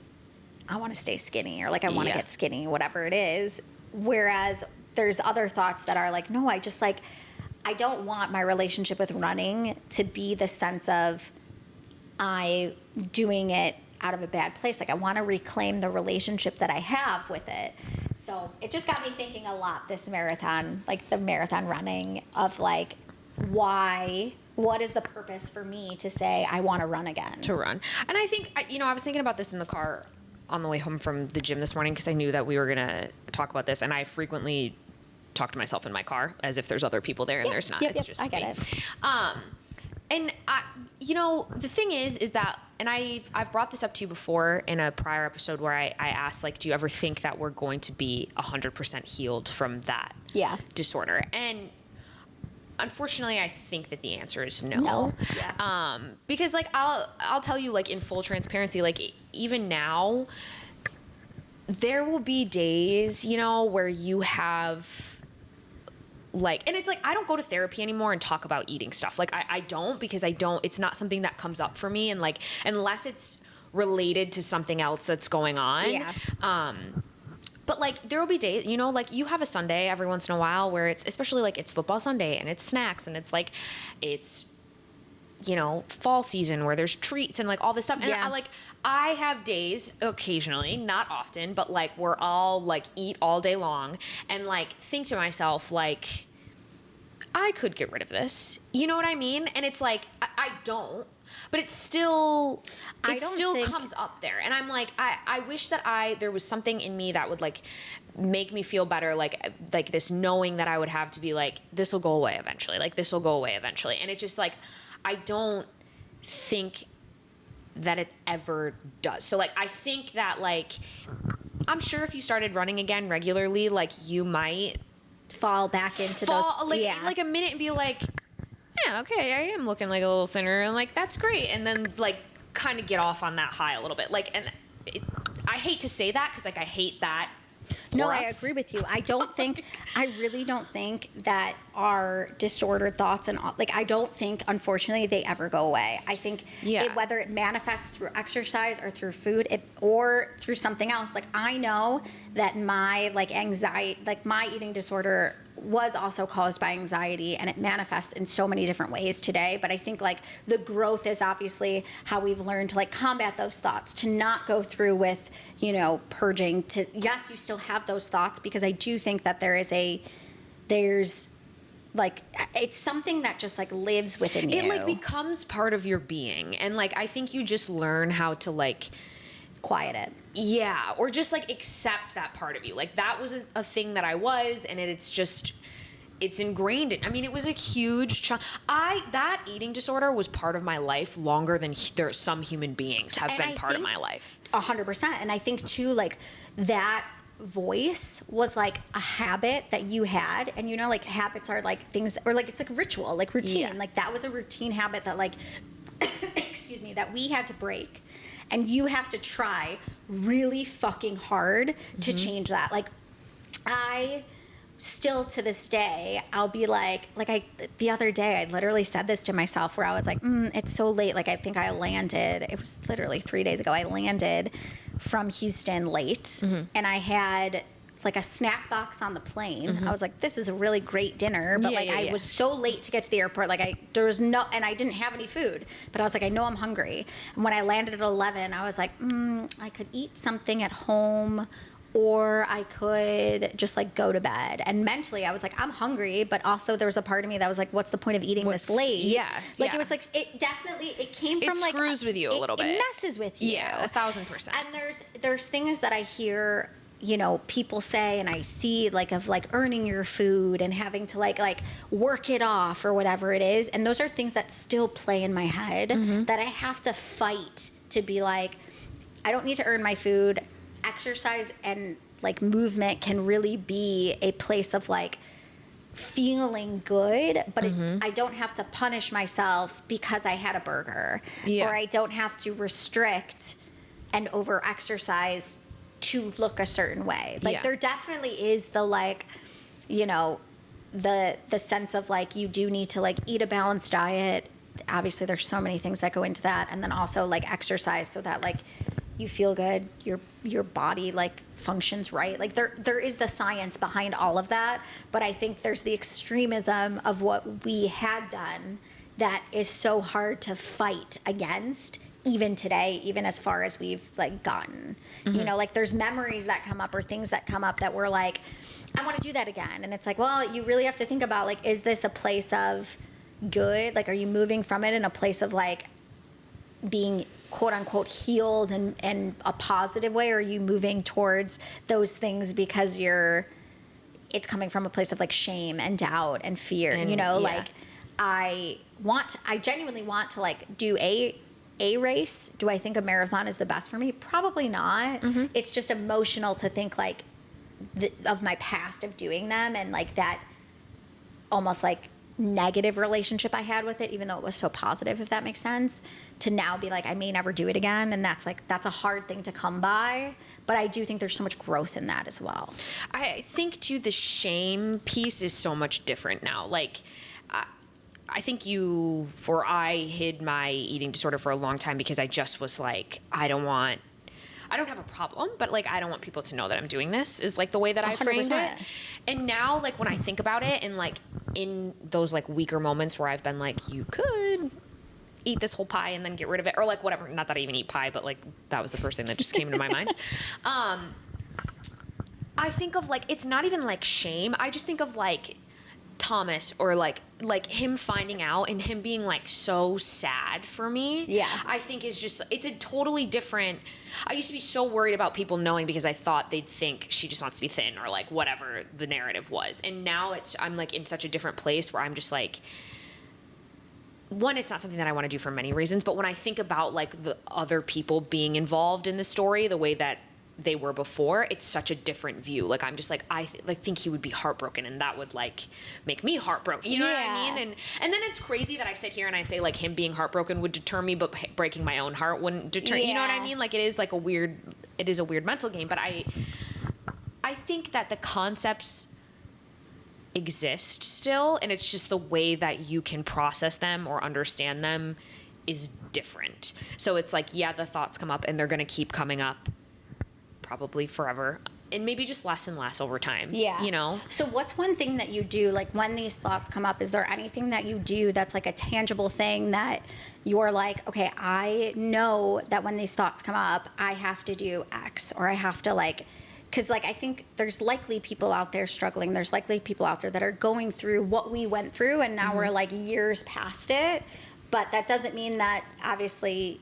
Speaker 2: I want to stay skinny, or like I want to
Speaker 1: Yeah.
Speaker 2: get skinny, whatever it is. Whereas there's other thoughts that are like, no, I don't want my relationship with running to be the sense of I doing it out of a bad place. Like I want to reclaim the relationship that I have with it. So it just got me thinking a lot, this marathon, like the marathon running, of like, what is the purpose for me to say I want to run again?
Speaker 1: To run. And I think, I was thinking about this in the car on the way home from the gym this morning, because I knew that we were going to talk about this, and I frequently talk to myself in my car as if there's other people there, and there's not. It's just
Speaker 2: I get
Speaker 1: me.
Speaker 2: it.
Speaker 1: And the thing is that, and I've brought this up to you before in a prior episode where I asked, like, do you ever think that we're going to be 100% healed from that disorder? And unfortunately, I think that the answer is no.
Speaker 2: No. Yeah.
Speaker 1: Because like I'll tell you, like, in full transparency, like even now, there will be days, where you have like, and it's like, I don't go to therapy anymore and talk about eating stuff. Like I don't, because it's not something that comes up for me. And like, unless it's related to something else that's going on.
Speaker 2: Yeah.
Speaker 1: But like, there will be days, like you have a Sunday every once in a while where it's, especially like it's football Sunday and it's snacks and it's like, it's, fall season where there's treats and like all this stuff. And
Speaker 2: Yeah.
Speaker 1: I have days occasionally, not often, but like where I'll like eat all day long and like think to myself, like, I could get rid of this. You know what I mean? And it's like, I don't, but it still comes up there. And I'm like, I wish that there was something in me that would like make me feel better. Like this knowing that I would have to be like, this will go away eventually. Like this will go away eventually. And it's just like, I don't think that it ever does. So like, I think that like, I'm sure if you started running again regularly, like you might
Speaker 2: fall back into those.
Speaker 1: Like a minute and be like, yeah, okay, I am looking like a little thinner, and like that's great, and then like kind of get off on that high a little bit. Like, and I hate to say that because like I hate that.
Speaker 2: No, I agree with you. I really don't think that our disordered thoughts and all, like, I don't think, unfortunately, they ever go away. I think whether it manifests through exercise or through food or through something else. Like, I know that my like anxiety, like my eating disorder was also caused by anxiety, and it manifests in so many different ways today. But I think like the growth is obviously how we've learned to like combat those thoughts, to not go through with, purging, to, yes, you still have those thoughts, because I do think that there's like, it's something that just like lives within you.
Speaker 1: It like becomes part of your being. And like, I think you just learn how to like
Speaker 2: quiet it.
Speaker 1: Yeah. Or just like accept that part of you. Like that was a thing that I was, and it's ingrained in. I mean, it was a huge chunk. That eating disorder was part of my life longer than some human beings have been part of my life.
Speaker 2: 100%. And I think too, like that voice was like a habit that you had, and like habits are like things, or like it's like ritual, like routine.
Speaker 1: Yeah.
Speaker 2: Like that was a routine habit that like excuse me, that we had to break. And you have to try really fucking hard to change that. Like, I still to this day, I'll be like the other day, I literally said this to myself where I was like, it's so late. Like, I think I landed, it was literally 3 days ago. I landed from Houston late and I had like a snack box on the plane. I was like, this is a really great dinner. But I was so late to get to the airport. Like there was no, and I didn't have any food, but I was like, I know I'm hungry. And when I landed at 11, I was like, I could eat something at home, or I could just like go to bed. And mentally I was like, I'm hungry, but also there was a part of me that was like, what's the point of eating this late?
Speaker 1: Yes.
Speaker 2: Like it was like, it definitely, it came from like.
Speaker 1: It screws with you a little bit.
Speaker 2: It messes with you.
Speaker 1: Yeah, 1,000%.
Speaker 2: And there's things that I hear, you know, people say, and I see like of like earning your food and having to like work it off or whatever it is. And those are things that still play in my head that I have to fight to be like, I don't need to earn my food. Exercise and like movement can really be a place of like feeling good, but I don't have to punish myself because I had a burger, or I don't have to restrict and over exercise to look a certain way. Like there definitely is the like, you know, the sense of like you do need to like eat a balanced diet. Obviously there's so many things that go into that, and then also like exercise so that like you feel good, your body like functions right. Like there is the science behind all of that, but I think there's the extremism of what we had done that is so hard to fight against even today, even as far as we've like gotten. You know, like there's memories that come up or things that come up that we're like, I want to do that again. And it's like, well, you really have to think about like, is this a place of good? Like, are you moving from it in a place of like being quote unquote healed and a positive way, or are you moving towards those things because it's coming from a place of like shame and doubt and fear, and, you know, like I genuinely want to like do a race. Do I think a marathon is the best for me? Probably not. It's just emotional to think like of my past of doing them, and like that almost like negative relationship I had with it, even though it was so positive, if that makes sense, to now be like, I may never do it again. And that's a hard thing to come by. But I do think there's so much growth in that as well.
Speaker 1: I think too, the shame piece is so much different now. Like, I think I hid my eating disorder for a long time because I just was like, I don't have a problem, but like, I don't want people to know that I'm doing this, is like the way that I framed it. And now, like, when I think about it, and like in those like weaker moments where I've been like, you could eat this whole pie and then get rid of it, or like whatever, not that I even eat pie, but like that was the first thing that just came to my mind. I think of like, it's not even like shame. I just think of like Thomas, or like him finding out and him being like so sad for me.
Speaker 2: Yeah.
Speaker 1: I think is just, it's a totally different. I used to be so worried about people knowing because I thought they'd think she just wants to be thin, or like whatever the narrative was. And now I'm like in such a different place where I'm just like, one, it's not something that I want to do for many reasons, but when I think about like the other people being involved in the story the way that they were before, it's such a different view. Like, I'm just like, I think he would be heartbroken, and that would like make me heartbroken. You know what I mean? And then it's crazy that I sit here and I say like him being heartbroken would deter me, but breaking my own heart wouldn't deter. You know what I mean? Like, it is a weird mental game. But I think that the concepts exist still, and it's just the way that you can process them or understand them is different. So it's like, the thoughts come up and they're going to keep coming up probably forever, and maybe just less and less over time. You know? So
Speaker 2: what's one thing that you do, like when these thoughts come up, is there anything that you do that's like a tangible thing that you're like, okay, I know that when these thoughts come up, I have to do X, or I have to like, because like I think there's likely people out there struggling. There's likely people out there that are going through what we went through, and now we're like years past it. But that doesn't mean that, obviously,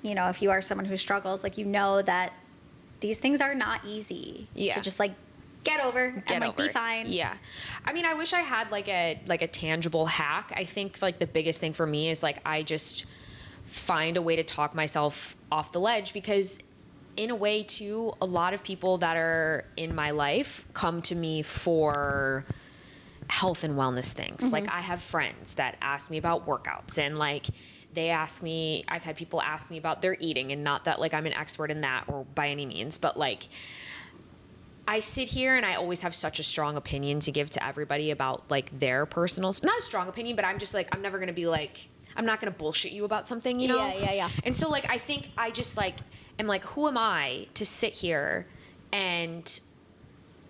Speaker 2: you know, if you are someone who struggles, like, you know that these things are not easy to just like get over and like be fine.
Speaker 1: Yeah. I mean, I wish I had like a tangible hack. I think like the biggest thing for me is like, I just find a way to talk myself off the ledge, because in a way too, a lot of people that are in my life come to me for health and wellness things. Like, I have friends that ask me about workouts, and like I've had people ask me about their eating, and not that like I'm an expert in that or by any means, but like I sit here and I always have such a strong opinion to give to everybody about like their personal, not a strong opinion, but I'm just like, I'm never going to be like, I'm not going to bullshit you about something, you know?
Speaker 2: Yeah.
Speaker 1: And so like, I think I just like, am like, who am I to sit here and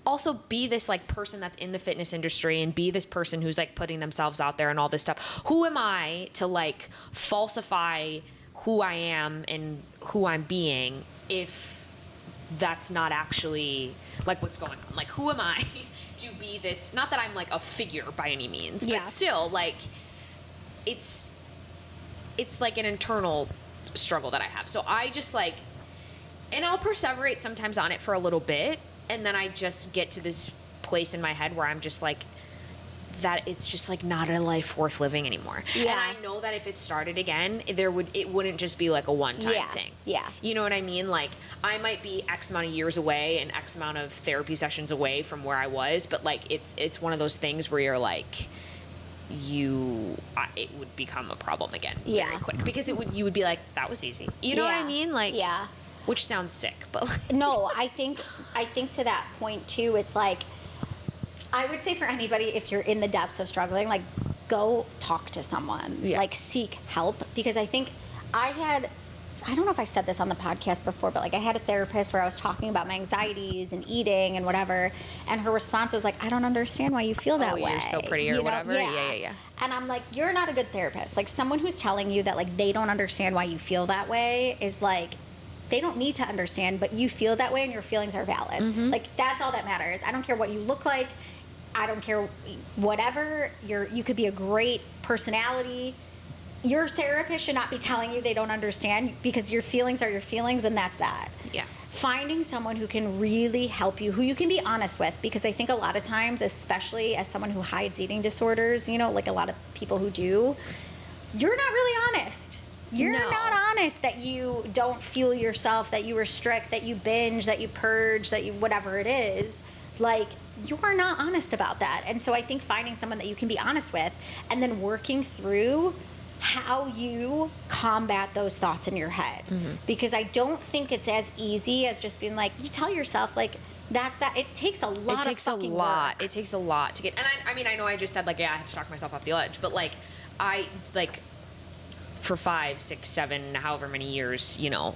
Speaker 1: also be this like person that's in the fitness industry and be this person who's like putting themselves out there and all this stuff? Who am I to like falsify who I am and who I'm being if that's not actually like what's going on? Like, who am I to be this? Not that I'm like a figure by any means, but still, like, it's like an internal struggle that I have. So I just like, and I'll perseverate sometimes on it for a little bit, and then I just get to this place in my head where I'm just like, that it's just like not a life worth living anymore.
Speaker 2: Yeah.
Speaker 1: And I know that if it started again, it wouldn't just be like a one-time thing.
Speaker 2: Yeah.
Speaker 1: You know what I mean? Like, I might be X amount of years away and X amount of therapy sessions away from where I was, but like it's one of those things where you're like, it would become a problem again very quick, because you would be like, that was easy. You know what I mean? Like, which sounds sick, but like,
Speaker 2: no, I think to that point too, it's like, I would say for anybody, if you're in the depths of struggling, like, go talk to someone, like, seek help, because I think I don't know if I said this on the podcast before, but like, I had a therapist where I was talking about my anxieties and eating and whatever, and her response was like, I don't understand why you feel that way.
Speaker 1: You're so pretty or whatever. Yeah.
Speaker 2: And I'm like, you're not a good therapist. Like, someone who's telling you that like they don't understand why you feel that way is like, they don't need to understand, but you feel that way and your feelings are valid. Mm-hmm. Like, that's all that matters. I don't care what you look like. I don't care whatever. You could be a great personality. Your therapist should not be telling you they don't understand, because your feelings are your feelings, and that's that.
Speaker 1: Yeah.
Speaker 2: Finding someone who can really help you, who you can be honest with, because I think a lot of times, especially as someone who hides eating disorders, you know, like a lot of people who do, you're not really honest. You're not honest that you don't fuel yourself, that you restrict, that you binge, that you purge, that you whatever it is. Like, you are not honest about that. And so I think finding someone that you can be honest with, and then working through how you combat those thoughts in your head. Mm-hmm. Because I don't think it's as easy as just being like, you tell yourself, like, that's that. It takes a lot of fucking work.
Speaker 1: It takes a lot to get, and I mean, I know I just said, like, yeah, I have to talk myself off the ledge, but like, for 5, 6, 7, however many years, you know,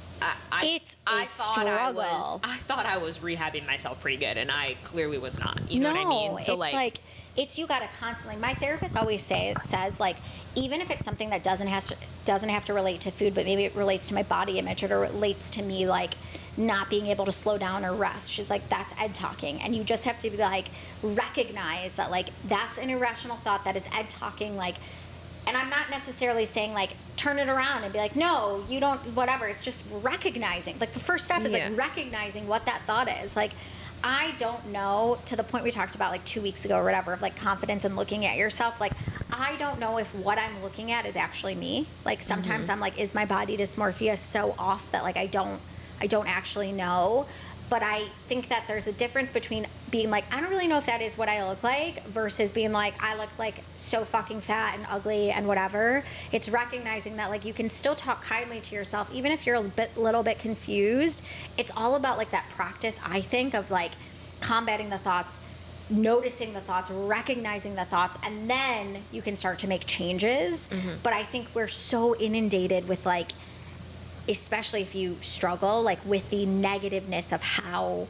Speaker 1: I thought I was rehabbing myself pretty good, and I clearly was not. You know what I mean?
Speaker 2: So like you gotta constantly. My therapist always says like, even if it's something that doesn't have to relate to food, but maybe it relates to my body image, or it relates to me like not being able to slow down or rest. She's like, that's Ed talking, and you just have to be like, recognize that like that's an irrational thought, that is Ed talking, like. And I'm not necessarily saying, like, turn it around and be like, no, you don't, whatever. It's just recognizing. Like, the first step is, like, recognizing what that thought is. Like, I don't know, to the point we talked about, like, 2 weeks ago or whatever, of, like, confidence and looking at yourself. Like, I don't know if what I'm looking at is actually me. Like, sometimes I'm like, is my body dysmorphia so off that, like, I don't actually know. But I think that there's a difference between being like, I don't really know if that is what I look like, versus being like, I look like so fucking fat and ugly and whatever. It's recognizing that like you can still talk kindly to yourself, even if you're a little bit confused. It's all about like that practice, I think, of like combating the thoughts, noticing the thoughts, recognizing the thoughts, and then you can start to make changes. Mm-hmm. But I think we're so inundated with like, especially if you struggle like with the negativeness of how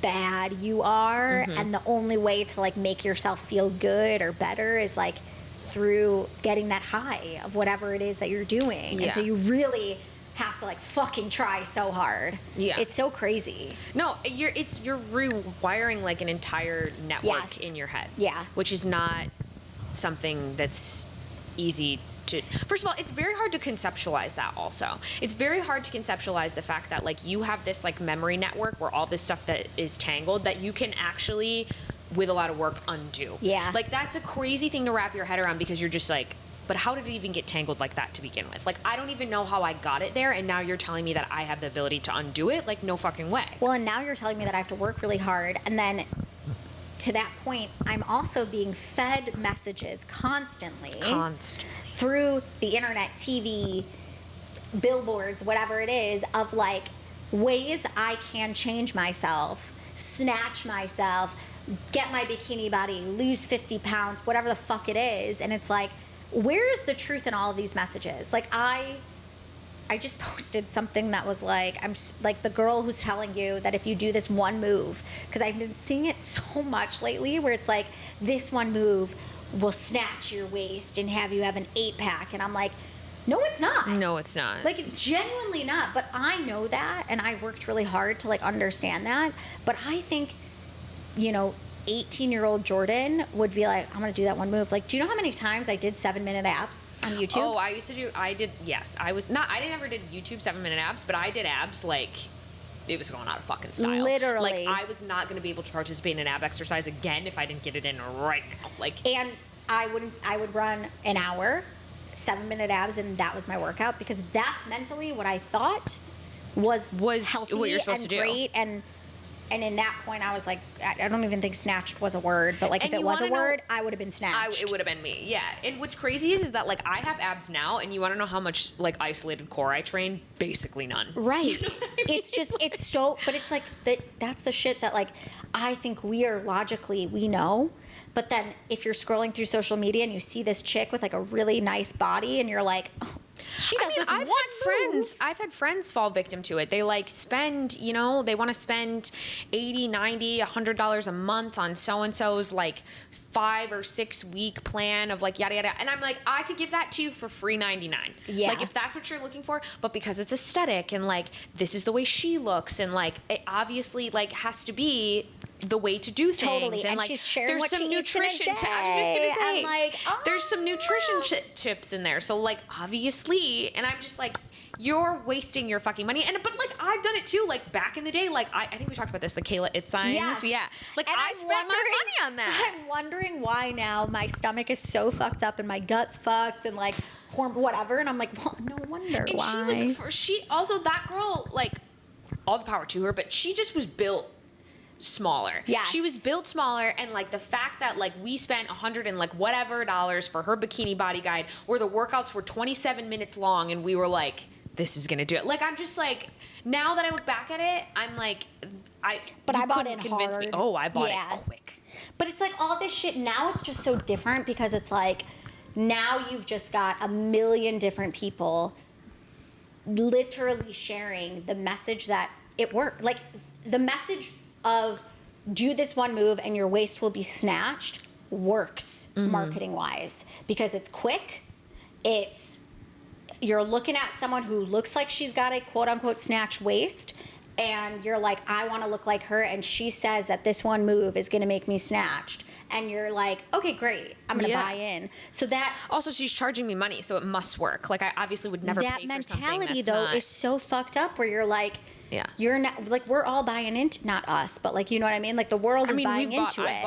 Speaker 2: bad you are, and the only way to like make yourself feel good or better is like through getting that high of whatever it is that you're doing. And so you really have to like fucking try so hard. It's so crazy.
Speaker 1: No, you're rewiring like an entire network in your head, which is not something that's easy. First of all, it's very hard to conceptualize that also. It's very hard to conceptualize the fact that like you have this like memory network where all this stuff that is tangled that you can actually, with a lot of work, undo. Like, that's a crazy thing to wrap your head around, because you're just like, but how did it even get tangled like that to begin with? Like, I don't even know how I got it there, and now you're telling me that I have the ability to undo it? Like, no fucking way.
Speaker 2: Well, and now you're telling me that I have to work really hard, and then to that point, I'm also being fed messages constantly through the internet, TV, billboards, whatever it is, of like ways I can change myself, snatch myself, get my bikini body, lose 50 pounds, whatever the fuck it is. And it's like, where is the truth in all of these messages? Like I just posted something that was like, like the girl who's telling you that if you do this one move, because I've been seeing it so much lately where it's like, this one move will snatch your waist and have you have an 8-pack. And I'm like, no, it's not.
Speaker 1: No, it's not.
Speaker 2: Like, it's genuinely not. But I know that, and I worked really hard to like understand that. But I think, 18-year-old Jordan would be like, I'm gonna do that one move. Like, do you know how many times I did 7-minute abs on YouTube?
Speaker 1: Oh, I never did YouTube 7-minute abs, but I did abs like it was going out of fucking style.
Speaker 2: Literally.
Speaker 1: Like, I was not going to be able to participate in an ab exercise again if I didn't get it in right now. Like,
Speaker 2: and I would run an hour, 7-minute abs, and that was my workout, because that's mentally what I thought was healthy
Speaker 1: what you're supposed
Speaker 2: and
Speaker 1: to do.
Speaker 2: Great. And in that point, I was like, I don't even think snatched was a word, but like, if it was a word, I would have been snatched.
Speaker 1: It would have been me, yeah. And what's crazy is that like I have abs now, and you want to know how much like isolated core I train? Basically none.
Speaker 2: Right.
Speaker 1: You know what I mean?
Speaker 2: It's just, it's so, but it's like that's the shit that like I think we know. But then if you're scrolling through social media and you see this chick with like a really nice body, and you're like, oh, she does this one move.
Speaker 1: I've had friends fall victim to it. They like spend, they want to spend $80, $90, $100 a month on so-and-so's like 5 or 6 week plan of like yada yada. And I'm like, I could give that to you for free $99.
Speaker 2: Yeah.
Speaker 1: Like if that's what you're looking for, but because it's aesthetic and like this is the way she looks, and like it obviously like has to be the way to do things.
Speaker 2: Totally. And
Speaker 1: like
Speaker 2: she's sharing
Speaker 1: there's
Speaker 2: what
Speaker 1: some
Speaker 2: she
Speaker 1: nutrition
Speaker 2: eats in a day.
Speaker 1: I was just gonna say,
Speaker 2: I'm like, oh,
Speaker 1: there's some nutrition tips in there. So like obviously, and I'm just like, you're wasting your fucking money. But like I've done it too. Like back in the day, like I think we talked about this, the Kayla It signs.
Speaker 2: Yes.
Speaker 1: Yeah. Like
Speaker 2: and
Speaker 1: I spent my money on that.
Speaker 2: I'm wondering why now my stomach is so fucked up and my gut's fucked and like whatever. And I'm like, well, no wonder
Speaker 1: and
Speaker 2: why.
Speaker 1: She also, that girl, like all the power to her, but she just was built smaller.
Speaker 2: Yes.
Speaker 1: She was built smaller, and like the fact that like we spent $100 and like whatever dollars for her bikini body guide, where the workouts were 27 minutes long, and we were like, this is gonna do it. Like I'm just like, now that I look back at it, I'm like,
Speaker 2: I bought it
Speaker 1: convince
Speaker 2: hard.
Speaker 1: me. Oh, I bought
Speaker 2: Yeah.
Speaker 1: it quick.
Speaker 2: But it's like all this shit now, it's just so different, because it's like now you've just got a million different people literally sharing the message that it worked. Like the message of do this one move and your waist will be snatched works marketing wise, because it's quick. You're looking at someone who looks like she's got a quote unquote snatched waist, and you're like, I want to look like her, and she says that this one move is going to make me snatched, and you're like, okay, great, I'm going to buy in. So that
Speaker 1: also, she's charging me money, so it must work. Like I obviously would never
Speaker 2: that
Speaker 1: pay for something
Speaker 2: mentality
Speaker 1: that's
Speaker 2: though
Speaker 1: not...
Speaker 2: is so fucked up, where you're like,
Speaker 1: yeah,
Speaker 2: you're not like, we're all buying into, not us, but like, you know what I mean? Like the world is buying into it.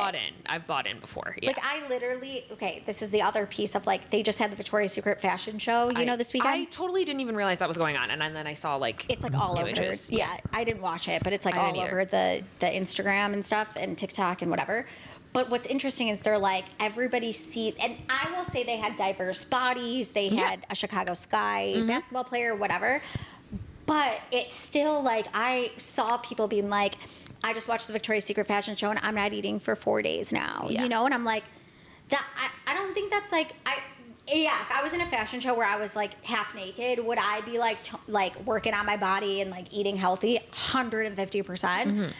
Speaker 1: I've bought in before. Yeah.
Speaker 2: Like I literally, okay, this is the other piece of like, they just had the Victoria's Secret fashion show, this weekend.
Speaker 1: I totally didn't even realize that was going on, and then I saw like
Speaker 2: it's like all
Speaker 1: images.
Speaker 2: over. Yeah, I didn't watch it, but it's like all over the Instagram and stuff and TikTok and whatever. But what's interesting is they're like, everybody sees, and I will say they had diverse bodies. They had a Chicago Sky basketball player, whatever. But it's still like, I saw people being like, I just watched the Victoria's Secret fashion show and I'm not eating for 4 days now, and I'm like, that I don't think that's like, if I was in a fashion show where I was like half naked, would I be like working on my body and like eating healthy? 150%.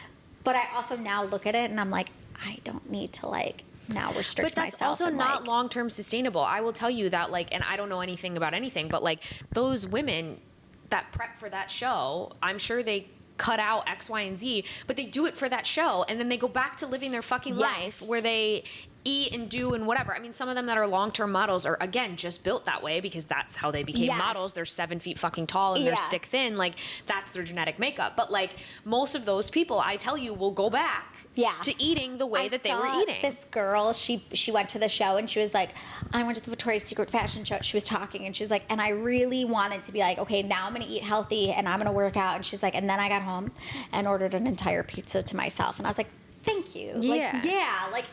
Speaker 2: But I also now look at it and I'm like, I don't need to like now restrict myself.
Speaker 1: But that's also not long-term sustainable. I will tell you that, like, and I don't know anything about anything, but like those women that prep for that show, I'm sure they cut out X, Y, and Z, but they do it for that show, and then they go back to living their fucking life where they eat and do and whatever. I mean, some of them that are long-term models are, again, just built that way because that's how they became models. They're 7 feet fucking tall and they're stick thin. Like, that's their genetic makeup. But like most of those people, I tell you, will go back to eating the way that they were eating.
Speaker 2: This girl, she went to the show and she was like, I went to the Victoria's Secret fashion show. She was talking and she's like, and I really wanted to be like, okay, now I'm going to eat healthy and I'm going to work out. And she's like, and then I got home and ordered an entire pizza to myself. And I was like, thank you.
Speaker 1: Yeah.
Speaker 2: Like,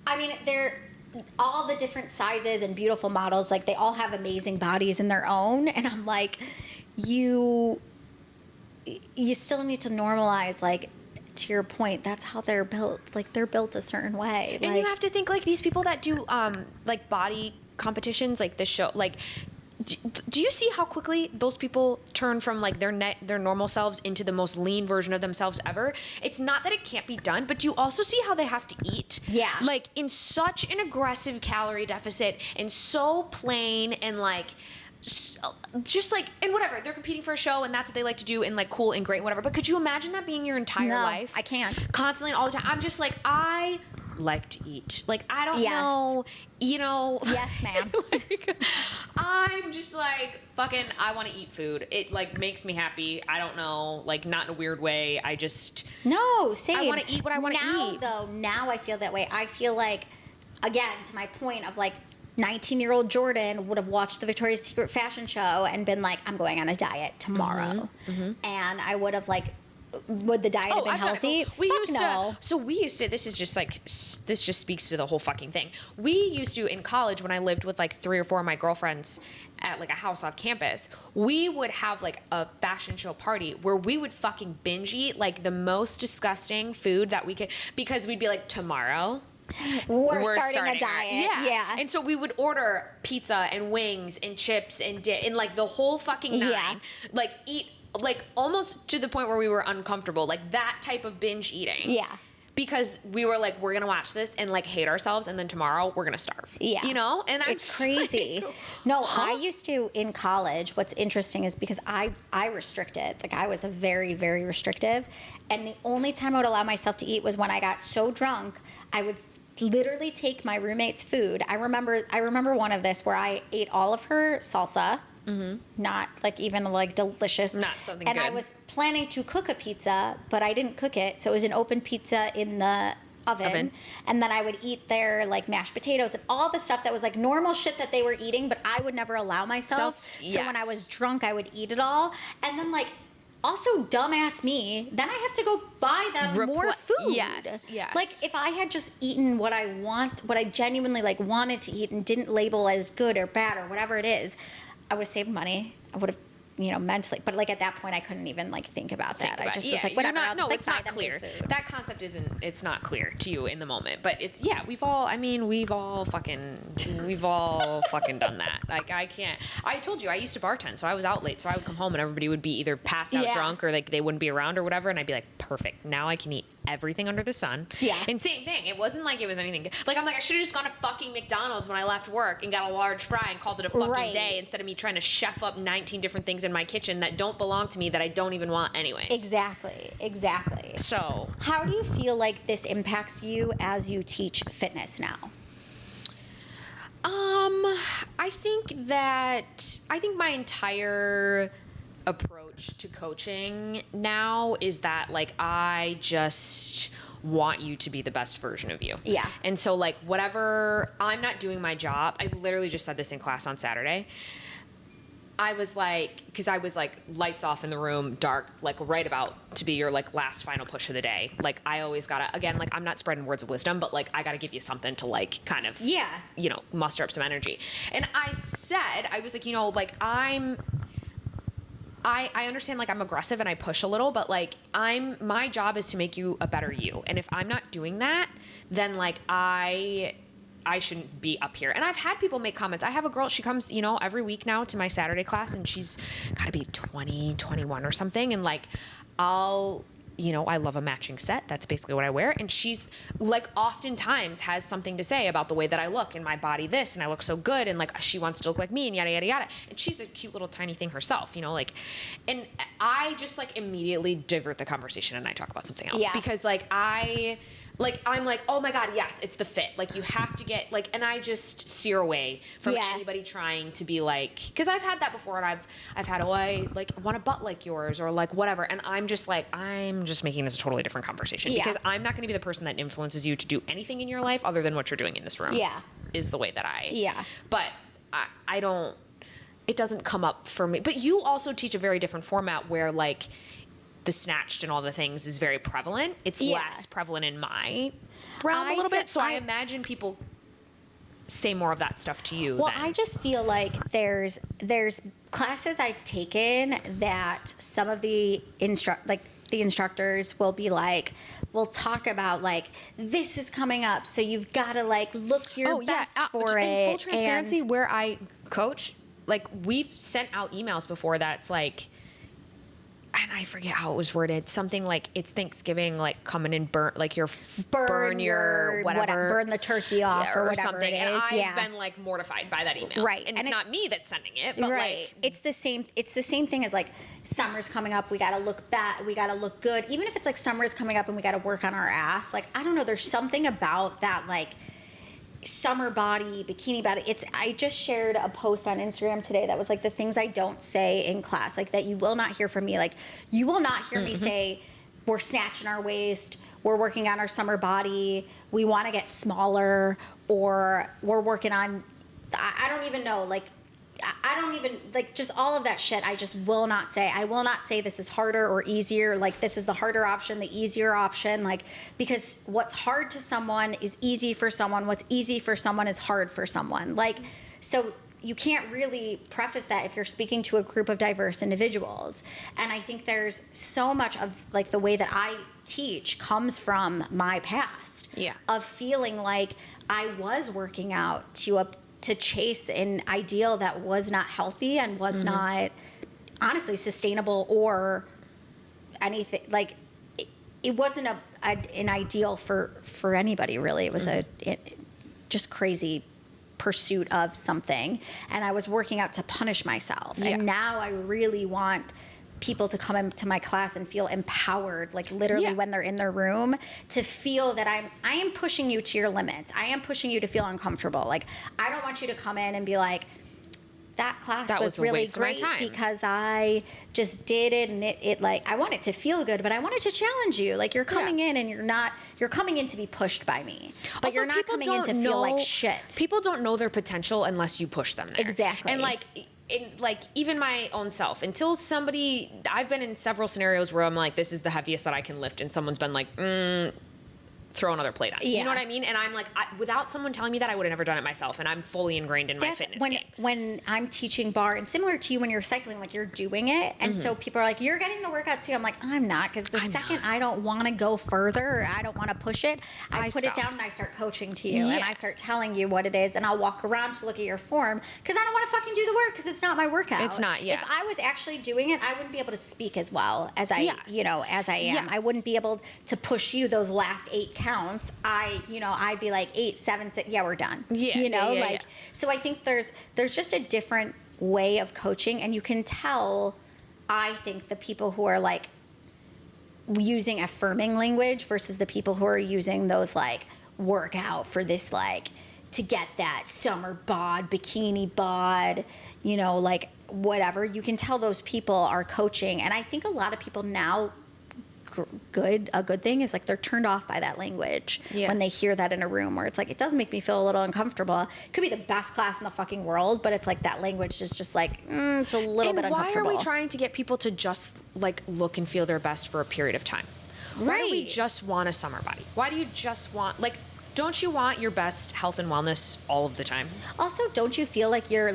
Speaker 2: I mean, they're all the different sizes and beautiful models. Like, they all have amazing bodies in their own. And I'm like, you still need to normalize, like, to your point, that's how they're built. Like, they're built a certain way.
Speaker 1: And you have to think, like, these people that do like body competitions, like the show, like, do you see how quickly those people turn from like their normal selves into the most lean version of themselves ever? It's not that it can't be done, but do you also see how they have to eat?
Speaker 2: Yeah.
Speaker 1: Like, in such an aggressive calorie deficit and so plain and like just like, and whatever, they're competing for a show and that's what they like to do and like cool and great, whatever. But could you imagine that being your entire life?
Speaker 2: I can't.
Speaker 1: Constantly and all the time. I'm just like, I like to eat. Like, I don't know, you know.
Speaker 2: Yes, ma'am.
Speaker 1: Like, I'm just like, fucking, I want to eat food. It like makes me happy. I don't know, like, not in a weird way. I just,
Speaker 2: no, same.
Speaker 1: I want to eat what I want to eat.
Speaker 2: Now I feel that way. I feel like, again, to my point of like, 19-year-old Jordan would have watched the Victoria's Secret fashion show and been like, I'm going on a diet tomorrow. And I would have like, would the diet have been healthy?
Speaker 1: This is just like, this just speaks to the whole fucking thing. We used to, in college, when I lived with like 3 or 4 of my girlfriends at like a house off campus, we would have like a fashion show party where we would fucking binge eat like the most disgusting food that we could, because we'd be like, tomorrow
Speaker 2: we're starting a diet. Yeah.
Speaker 1: And so we would order pizza and wings and chips and and like the whole fucking nine.
Speaker 2: Yeah.
Speaker 1: Like, eat like almost to the point where we were uncomfortable. Like, that type of binge eating.
Speaker 2: Yeah.
Speaker 1: Because we were like, we're gonna watch this and like hate ourselves, and then tomorrow we're gonna starve.
Speaker 2: Yeah.
Speaker 1: You know? And
Speaker 2: it's crazy.
Speaker 1: Like,
Speaker 2: no, I used to in college. What's interesting is because I restricted. Like, I was a very, very restrictive. And the only time I would allow myself to eat was when I got so drunk, I would literally take my roommate's food. I remember one of this where I ate all of her salsa. Not like even like delicious.
Speaker 1: Not something
Speaker 2: and
Speaker 1: good.
Speaker 2: I was planning to cook a pizza, but I didn't cook it. So it was an open pizza in the oven. And then I would eat their like mashed potatoes and all the stuff that was like normal shit that they were eating, but I would never allow myself. So when I was drunk, I would eat it all. And then like, also dumbass me, then I have to go buy them more food.
Speaker 1: Yes.
Speaker 2: Like, if I had just eaten what I genuinely like wanted to eat and didn't label as good or bad or whatever it is, I would have saved money. I would have, mentally. But like, at that point, I couldn't even like think about that. I just was like, whatever.
Speaker 1: It's not clear. That concept it's not clear to you in the moment. But it's, we've all fucking done that. Like, I told you, I used to bartend, so I was out late. So I would come home and everybody would be either passed out drunk or like they wouldn't be around or whatever. And I'd be like, perfect. Now I can eat everything under the sun.
Speaker 2: Yeah.
Speaker 1: And same thing. It wasn't like it was anything. Like, I'm like, I should have just gone to fucking McDonald's when I left work and got a large fry and called it a fucking day, instead of me trying to chef up 19 different things in my kitchen that don't belong to me, that I don't even want anyways.
Speaker 2: Exactly.
Speaker 1: So,
Speaker 2: how do you feel like this impacts you as you teach fitness now?
Speaker 1: I think my entire approach to coaching now is that like, I just want you to be the best version of you.
Speaker 2: Yeah.
Speaker 1: And so like, whatever, I'm not doing my job. I literally just said this in class on Saturday. I was like, because I was like lights off in the room, dark, like right about to be your like last final push of the day. Like, I always gotta, again, like, I'm not spreading words of wisdom, but like, I gotta give you something to like kind of, muster up some energy. And I said, I was like, like, I understand, like, I'm aggressive and I push a little, but like, my job is to make you a better you. And if I'm not doing that, then like, I shouldn't be up here. And I've had people make comments. I have a girl, she comes, every week now to my Saturday class, and she's gotta be 20, 21 or something. And like, I love a matching set. That's basically what I wear. And she's like, oftentimes has something to say about the way that I look and my body this, and I look so good. And like, she wants to look like me and yada, yada, yada. And she's a cute little tiny thing herself, like, and I just like immediately divert the conversation and I talk about something else because like, I'm like, oh my God, yes, it's the fit. Like, you have to get like, and I just steer away from anybody trying to be like, because I've had that before, and I've had, I like want a butt like yours or like whatever, and I'm just making this a totally different conversation because I'm not going to be the person that influences you to do anything in your life other than what you're doing in this room. Is the way that but I don't. It doesn't come up for me. But you also teach a very different format where like, the snatched and all the things is very prevalent. It's
Speaker 2: Yeah.
Speaker 1: less prevalent in my realm a little bit. So I imagine people say more of that stuff to you.
Speaker 2: Well, I just feel like there's classes I've taken that some of the instructors will be like, we'll talk about like, this is coming up, so you've got to like look your best for it.
Speaker 1: In full transparency, where I coach, like we've sent out emails before that's like, and I forget how it was worded. Something like, it's Thanksgiving, like come in and burn, like burn your whatever.
Speaker 2: Burn the turkey off or whatever
Speaker 1: something.
Speaker 2: it is.
Speaker 1: And I've been like mortified by that email.
Speaker 2: Right.
Speaker 1: And it's not me that's sending it, but like.
Speaker 2: It's the same thing as like summer's coming up. We got to look back. We got to look good. Even if it's like summer's coming up and we got to work on our ass. Like, I don't know. There's something about that, like, summer body, bikini body. I just shared a post on Instagram today that was like the things I don't say in class, like that you will not hear from me. Like, you will not hear me say, we're snatching our waist, we're working on our summer body, we want to get smaller, or we're working on, I don't even know, like, I don't even, like, just all of that shit I just will not say. I will not say this is harder or easier, like this is the harder option, the easier option, like, because what's hard to someone is easy for someone, what's easy for someone is hard for someone. Like, so you can't really preface that if you're speaking to a group of diverse individuals. And I think there's so much of like the way that I teach comes from my past.
Speaker 1: Yeah.
Speaker 2: Of feeling like I was working out to chase an ideal that was not healthy and was not honestly sustainable or anything. Like, it wasn't an ideal for anybody, really. It was just crazy pursuit of something, and I was working out to punish myself.
Speaker 1: Yeah.
Speaker 2: And now I really want people to come into my class and feel empowered, like literally when they're in their room, to feel that I am pushing you to your limits. I am pushing you to feel uncomfortable. Like, I don't want you to come in and be like, that class was really great because I just did it, and it like, I want it to feel good, but I wanted to challenge you. Like, you're coming in and you're coming in to be pushed by me, but
Speaker 1: Also,
Speaker 2: you're not coming in to feel like shit.
Speaker 1: People don't know their potential unless you push them there.
Speaker 2: Exactly.
Speaker 1: And like even my own self, until somebody, I've been in several scenarios where I'm like, this is the heaviest that I can lift, and someone's been like, throw another plate on. You know what I mean? And I'm like, without someone telling me that, I would have never done it myself. And I'm fully ingrained in my fitness game.
Speaker 2: When I'm teaching bar, and similar to you when you're cycling, like you're doing it. And so people are like, you're getting the workout too. I'm like, I'm not. Because the second I don't want to go further, or I don't want to push it, I put it down and I start coaching to you. And I start telling you what it is. And I'll walk around to look at your form because I don't want to fucking do the work because it's not my workout.
Speaker 1: It's not,
Speaker 2: If I was actually doing it, I wouldn't be able to speak as well as I, as I am. I wouldn't be able to push you those last 8 counts. I'd be like 8, 7, 6. Yeah, we're done. So I think there's just a different way of coaching, and you can tell. I think the people who are like using affirming language versus the people who are using those like work out for this, like, to get that summer bod, bikini bod, like whatever. You can tell those people are coaching, and I think a lot of people now. A good thing is like they're turned off by that language when they hear that in a room, where it's like, it does make me feel a little uncomfortable. It could be the best class in the fucking world, but it's like that language is just like it's a little bit uncomfortable.
Speaker 1: Why are we trying to get people to just like look and feel their best for a period of time? Why do we just want a summer body? Why do you just want, like, don't you want your best health and wellness all of the time?
Speaker 2: Also, don't you feel like you're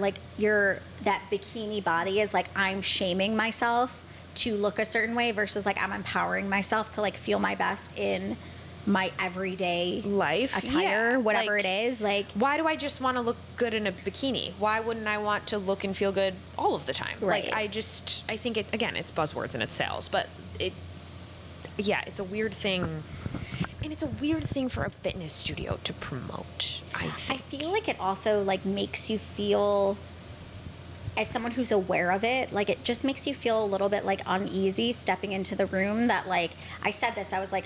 Speaker 2: that bikini body is like, I'm shaming myself to look a certain way versus like I'm empowering myself to like feel my best in my everyday
Speaker 1: life
Speaker 2: attire, whatever it is. Like,
Speaker 1: why do I just want to look good in a bikini? Why wouldn't I want to look and feel good all of the time?
Speaker 2: Right.
Speaker 1: Like, I think it's buzzwords and it's sales, but it's a weird thing. And it's a weird thing for a fitness studio to promote, I think.
Speaker 2: I feel like it also like makes you feel, as someone who's aware of it, like it just makes you feel a little bit like uneasy stepping into the room. That like, I said this, I was like,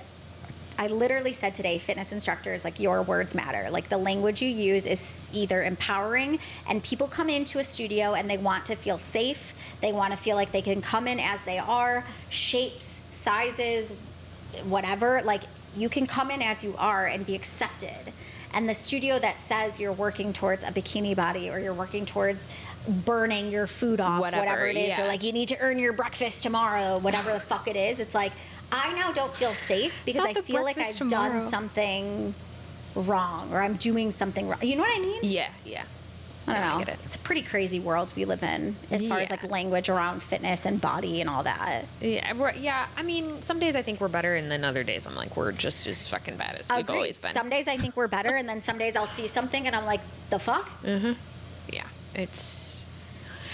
Speaker 2: I literally said today, fitness instructors, like, your words matter. Like, the language you use is either empowering, and people come into a studio and they want to feel safe. They want to feel like they can come in as they are, shapes, sizes, whatever. Like, you can come in as you are and be accepted. And the studio that says you're working towards a bikini body or you're working towards burning your food off, whatever it is, or like you need to earn your breakfast tomorrow, whatever the fuck it is, it's like, I now don't feel safe because I feel like I've done something wrong or I'm doing something wrong. You know what I mean?
Speaker 1: Yeah.
Speaker 2: I don't know.
Speaker 1: I get it.
Speaker 2: It's a pretty crazy world we live in as far as like language around fitness and body and all that.
Speaker 1: Yeah. I mean, some days I think we're better, and then other days I'm like, we're just as fucking bad as we've always been.
Speaker 2: Some days I think we're better, and then some days I'll see something and I'm like, the fuck?
Speaker 1: Mm-hmm. Yeah. It's...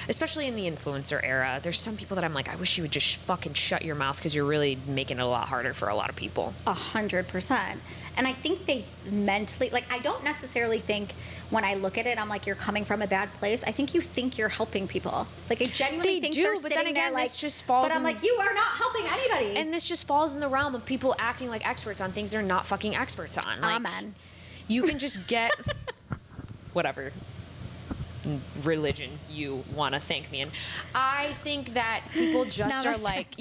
Speaker 1: Especially in the influencer era, there's some people that I'm like, I wish you would just fucking shut your mouth because you're really making it a lot harder for a lot of people.
Speaker 2: 100%. And I think they mentally, like, I don't necessarily think when I look at it, I'm like, you're coming from a bad place. I think you think you're helping people. Like, I genuinely think they're sitting there, like,
Speaker 1: this just falls.
Speaker 2: But I'm like, you are not helping anybody.
Speaker 1: And this just falls in the realm of people acting like experts on things they're not fucking experts on. Like,
Speaker 2: amen.
Speaker 1: You can just get whatever religion you want to thank me in. I think that people just are like,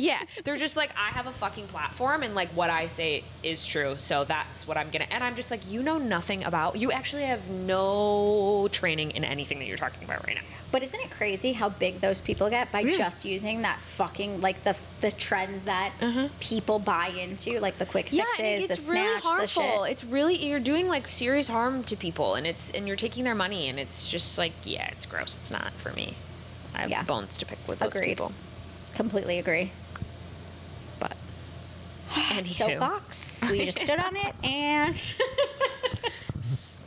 Speaker 1: they're just like, I have a fucking platform and like what I say is true, so that's what I'm gonna. And I'm just like, you know nothing about, you actually have no training in anything that you're talking about right now.
Speaker 2: But isn't it crazy how big those people get by just using that fucking, like, the trends that people buy into, like the quick fixes, the snatch,
Speaker 1: really harmful.
Speaker 2: The shit.
Speaker 1: It's really, you're doing like serious harm to people, and you're taking their money, and it's just like, it's gross. It's not for me. I have bones to pick with those people.
Speaker 2: Completely agree.
Speaker 1: But
Speaker 2: soapbox. We just stood on it and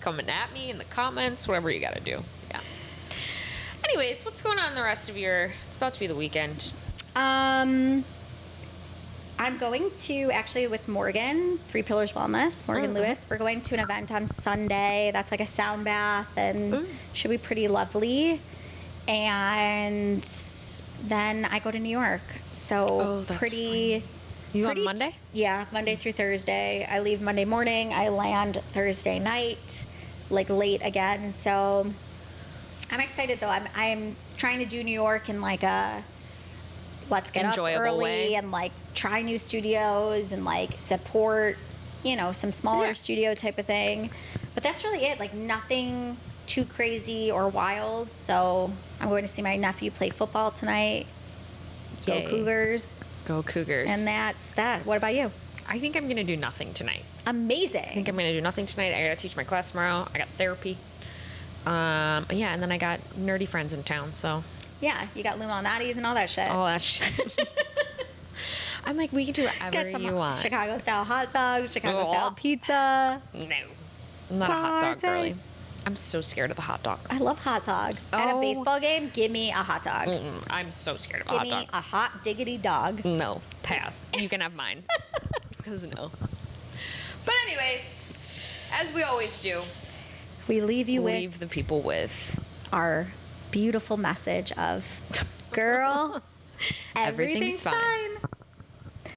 Speaker 1: coming at me in the comments, whatever you got to do. Yeah. Anyways, what's going on in the rest of your? It's about to be the weekend.
Speaker 2: I'm going to actually with Morgan, Three Pillars Wellness, Morgan Lewis. We're going to an event on Sunday. That's like a sound bath and should be pretty lovely. And then I go to New York. So
Speaker 1: that's
Speaker 2: pretty.
Speaker 1: Fun. You on Monday?
Speaker 2: Yeah, Monday through Thursday. I leave Monday morning. I land Thursday night, like late again. So I'm excited though. I'm trying to do New York in like a let's get enjoyable up early way. And like try new studios and like support, some smaller studio type of thing. But that's really it. Like nothing too crazy or wild. So I'm going to see my nephew play football tonight. Yay. Go Cougars.
Speaker 1: Go Cougars.
Speaker 2: And that's that. What about you?
Speaker 1: I think I'm going to do nothing tonight.
Speaker 2: Amazing.
Speaker 1: I think I'm going to do nothing tonight. I got to teach my class tomorrow. I got therapy. And then I got nerdy friends in town, so.
Speaker 2: Yeah, you got Lumalnati's and all that shit.
Speaker 1: All that shit. I'm like, we can do whatever you want.
Speaker 2: Chicago-style hot dog, Chicago-style pizza.
Speaker 1: No. I'm not a hot dog girly. I'm so scared of the hot dog.
Speaker 2: I love hot dog. At a baseball game, give me a hot dog.
Speaker 1: I'm so scared of a hot dog.
Speaker 2: Give me a hot diggity dog.
Speaker 1: No, pass. You can have mine. Because no. But anyways, as we always do,
Speaker 2: we leave
Speaker 1: the people with
Speaker 2: our beautiful message of, girl, everything's fine.